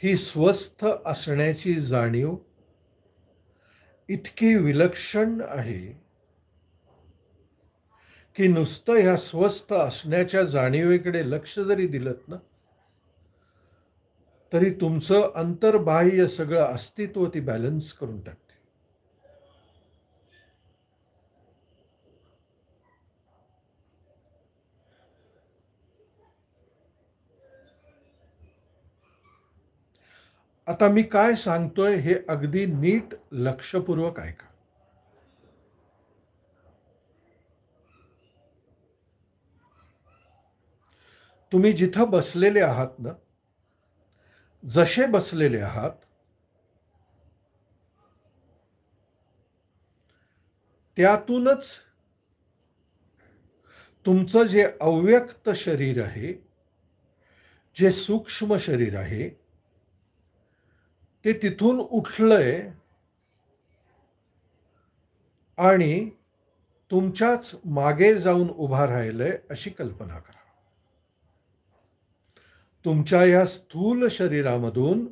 S1: ही स्वस्थ असण्याची जाणीव इतकी विलक्षण आहे की नुसतं ह्या स्वस्थ असण्याच्या जाणीवेकडे लक्ष जरी दिलं ना तरी तुमचं अंतर्बाह्य सगळं अस्तित्व ती बॅलन्स करून टाकते. आता मी काय सांगतोय हे अगदी नीट लक्षपूर्वक ऐका. तुम्ही जिथं बसलेले आहात ना, जसे बसलेले आहात त्यातूनच तुमचं जे अव्यक्त शरीर आहे, जे सूक्ष्म शरीर आहे, ते तिथून उठलंय आणि तुमच्याच मागे जाऊन उभा राहिलंय अशी कल्पना करा. तुमच्या या स्थूल शरीरामधून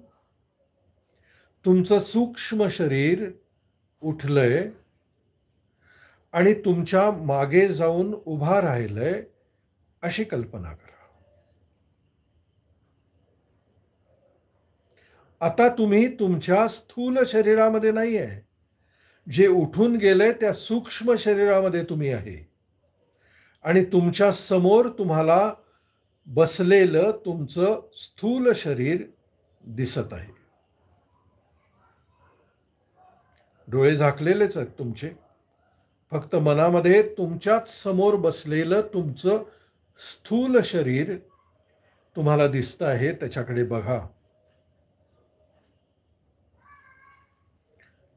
S1: तुमचं सूक्ष्म शरीर उठलंय आणि तुमच्या मागे जाऊन उभा राहिलंय अशी कल्पना करा. आता तुम्ही तुमच्या स्थूल शरीरामध्ये नाही आहे, जे उठून गेले त्या सूक्ष्म शरीरामध्ये तुम्ही आहे आणि तुमच्या समोर तुम्हाला बसलेलं तुमचं स्थूल शरीर दिसत आहे. डोळे झाकलेलेच आहेत तुमचे, फक्त मनामध्ये तुमच्याच समोर बसलेलं तुमचं स्थूल शरीर तुम्हाला दिसत आहे, त्याच्याकडे बघा.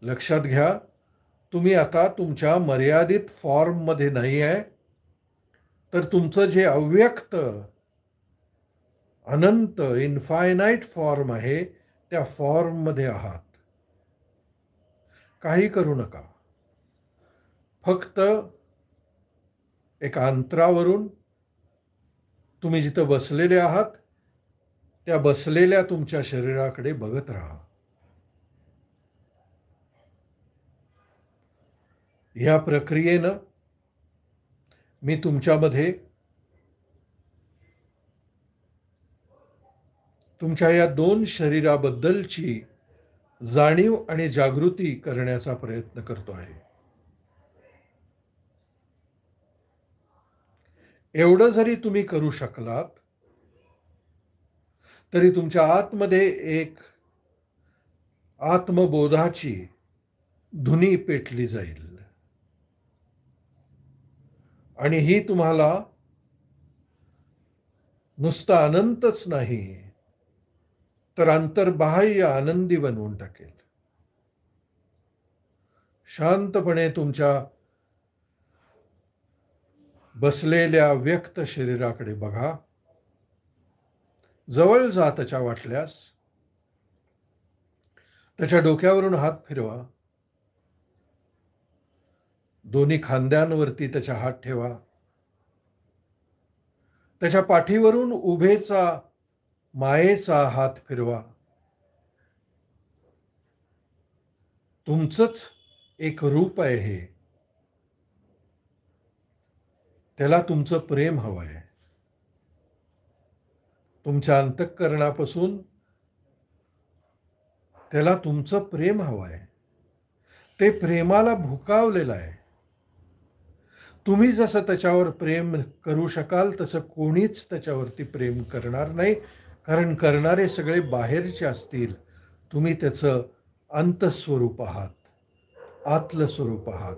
S1: लक्षात घ्या, तुम्ही आता तुमच्या मर्यादित फॉर्ममध्ये नाही आहे, तर तुमचं जे अव्यक्त अनंत इनफायनाईट फॉर्म आहे त्या फॉर्ममध्ये आहात. काही करू नका, फक्त एका अंतरावरून तुम्ही जिथं बसलेले आहात त्या बसलेल्या तुमच्या शरीराकडे बघत राहा. ह्या प्रक्रियेनं मी तुमच्यामध्ये तुमच्या या दोन शरीराबद्दलची जाणीव आणि जागृती करण्याचा प्रयत्न करतो आहे. एवढं जरी तुम्ही करू शकलात तरी तुमच्या आतमध्ये एक आत्मबोधाची धुनी पेटली जाईल आणि ही तुम्हाला नुसता अनंतच नाही तर अंतर्बाह्य आनंदी बनवून टाकेल. शांतपणे तुमच्या बसलेल्या व्यक्त शरीराकडे बघा. जवळ जा त्याच्या वाटल्यास. त्याच्या डोक्यावरून हात फिरवा. दोन्ही खांद्यांवरती त्याच्या हात ठेवा. त्याच्या पाठीवरून उभेचा मायेचा हात फिरवा. तुमचंच एक रूप आहे हे. त्याला तुमचं प्रेम हवं आहे. तुमच्या अंतःकरणापासून त्याला तुमचं प्रेम हवं आहे. ते प्रेमाला भुकावलेलं आहे. तुम्ही जसं त्याच्यावर प्रेम करू शकाल तसं कोणीच त्याच्यावरती प्रेम करणार नाही, कारण करणारे सगळे बाहेरचे असतील. तुम्ही त्याचं अंतस्वरूप आहात, आतलं स्वरूप आहात.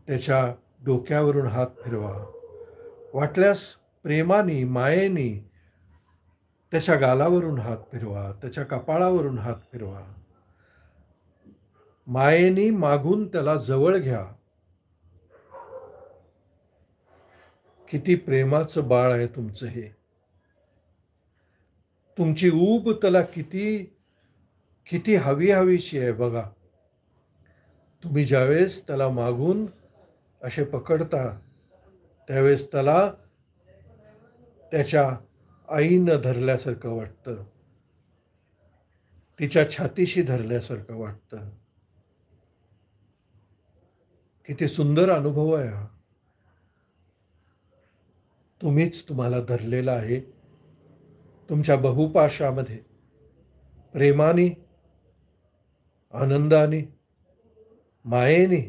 S1: त्याच्या डोक्यावरून हात फिरवा. वाटल्यास प्रेमाने मायेने त्याच्या गालावरून हात फिरवा, त्याच्या कपाळावरून हात फिरवा. मायेने मागून त्याला जवळ घ्या. किती प्रेमाचं बाळ आहे तुमचं हे. तुमची ऊब त्याला किती किती हवीशी आहे बघा. तुम्ही ज्यावेळेस त्याला मागून असे पकडता त्यावेळेस त्याला त्याच्या आईनं धरल्यासारखं वाटतं. तिच्या छातीशी धरल्यासारखं वाटतं. किती सुंदर अनुभव आहे हा. तुम्हीच तुम्हाला धरलेला आहे तुमच्या बहुपाशामध्ये, प्रेमाने, आनंदाने, मायेने.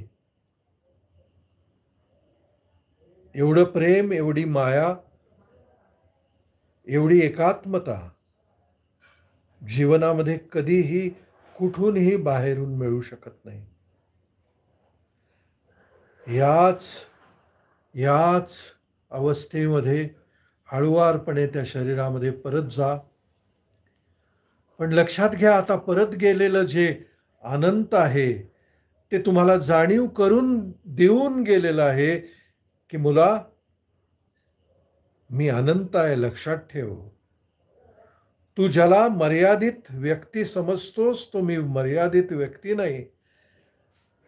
S1: एवढं प्रेम, एवढी माया, एवढी एकात्मता जीवनामध्ये कधीही कुठूनही बाहेरून मिळू शकत नाही. याच अवस्थेमध्ये हळुवारपणे त्या शरीरामध्ये परत जा. पण लक्षात घ्या, आता परत गेलेलं जे अनंत आहे ते तुम्हाला जाणीव करून देऊन गेलेलं आहे की मुला, मी अनंत आहे, लक्षात ठेव. तू ज्याला मर्यादित व्यक्ती समजतोस तो मी मर्यादित व्यक्ती नाही.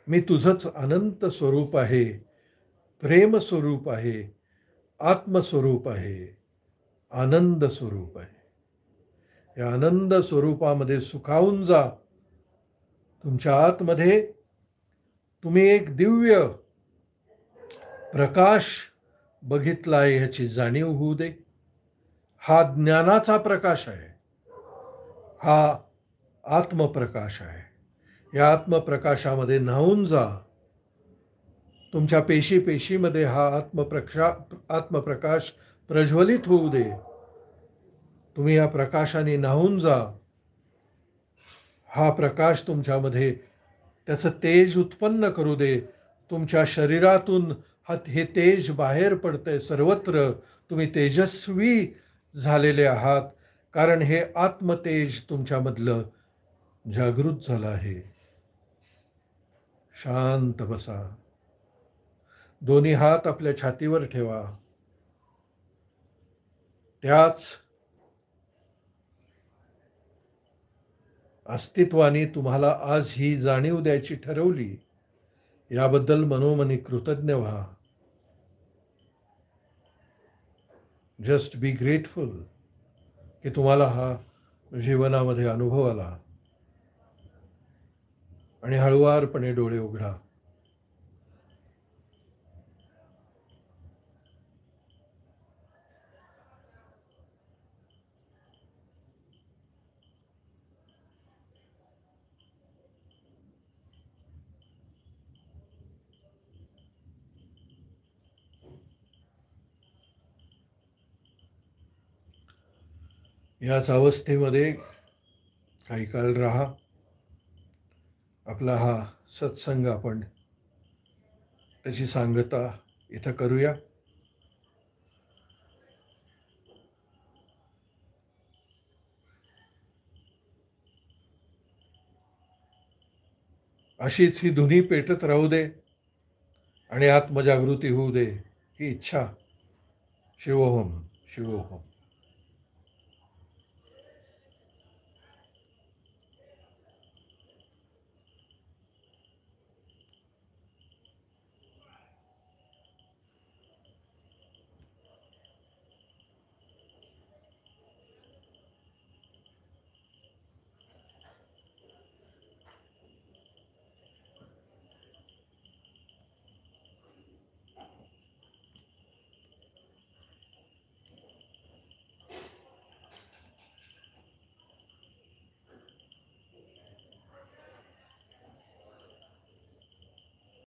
S1: मी तुझंच अनंत स्वरूप आहे, प्रेम स्वरूप आहे, आत्मस्वरूप आहे, आनंद स्वरूप आहे. या आनंद स्वरूपामध्ये सुखावून जा. तुमच्या आतमध्ये तुम्ही एक दिव्य प्रकाश बघितलाय ह्याची जाणीव होऊ दे. हा ज्ञानाचा प्रकाश आहे, हा आत्मप्रकाश आहे. या आत्मप्रकाशामध्ये न्हावून जा. तुमच्या पेशीमध्ये हा आत्मप्रकाश प्रज्वलित होऊ दे. तुम्ही या प्रकाशाने न्हावून जा. हा प्रकाश तुमच्यामध्ये त्याचं तेज उत्पन्न करू दे. तुमच्या शरीरातून हे तेज बाहेर पडतंय. सर्वत्र तुम्ही तेजस्वी झालेले आहात, कारण हे आत्मतेज तुमच्यामधलं जागृत झालं आहे. शांत बसा. दोन्ही हात आपल्या छातीवर ठेवा. त्याच अस्तित्वाने तुम्हाला आज ही जाणीव द्यायची ठरवली, याबद्दल मनोमनी कृतज्ञ व्हा. जस्ट बी ग्रेटफुल की तुम्हाला हा जीवनामध्ये अनुभव आला. आणि हळुवारपणे डोळे उघडा. याच अवस्थेमध्ये काही काळ राहा. आपला हा सत्संग आपण त्याची सांगता इथं करूया. अशीच ही धुनी पेटत राहू दे आणि आत्मजागृती होऊ दे, ही इच्छा. शिवोहम शिवोहम.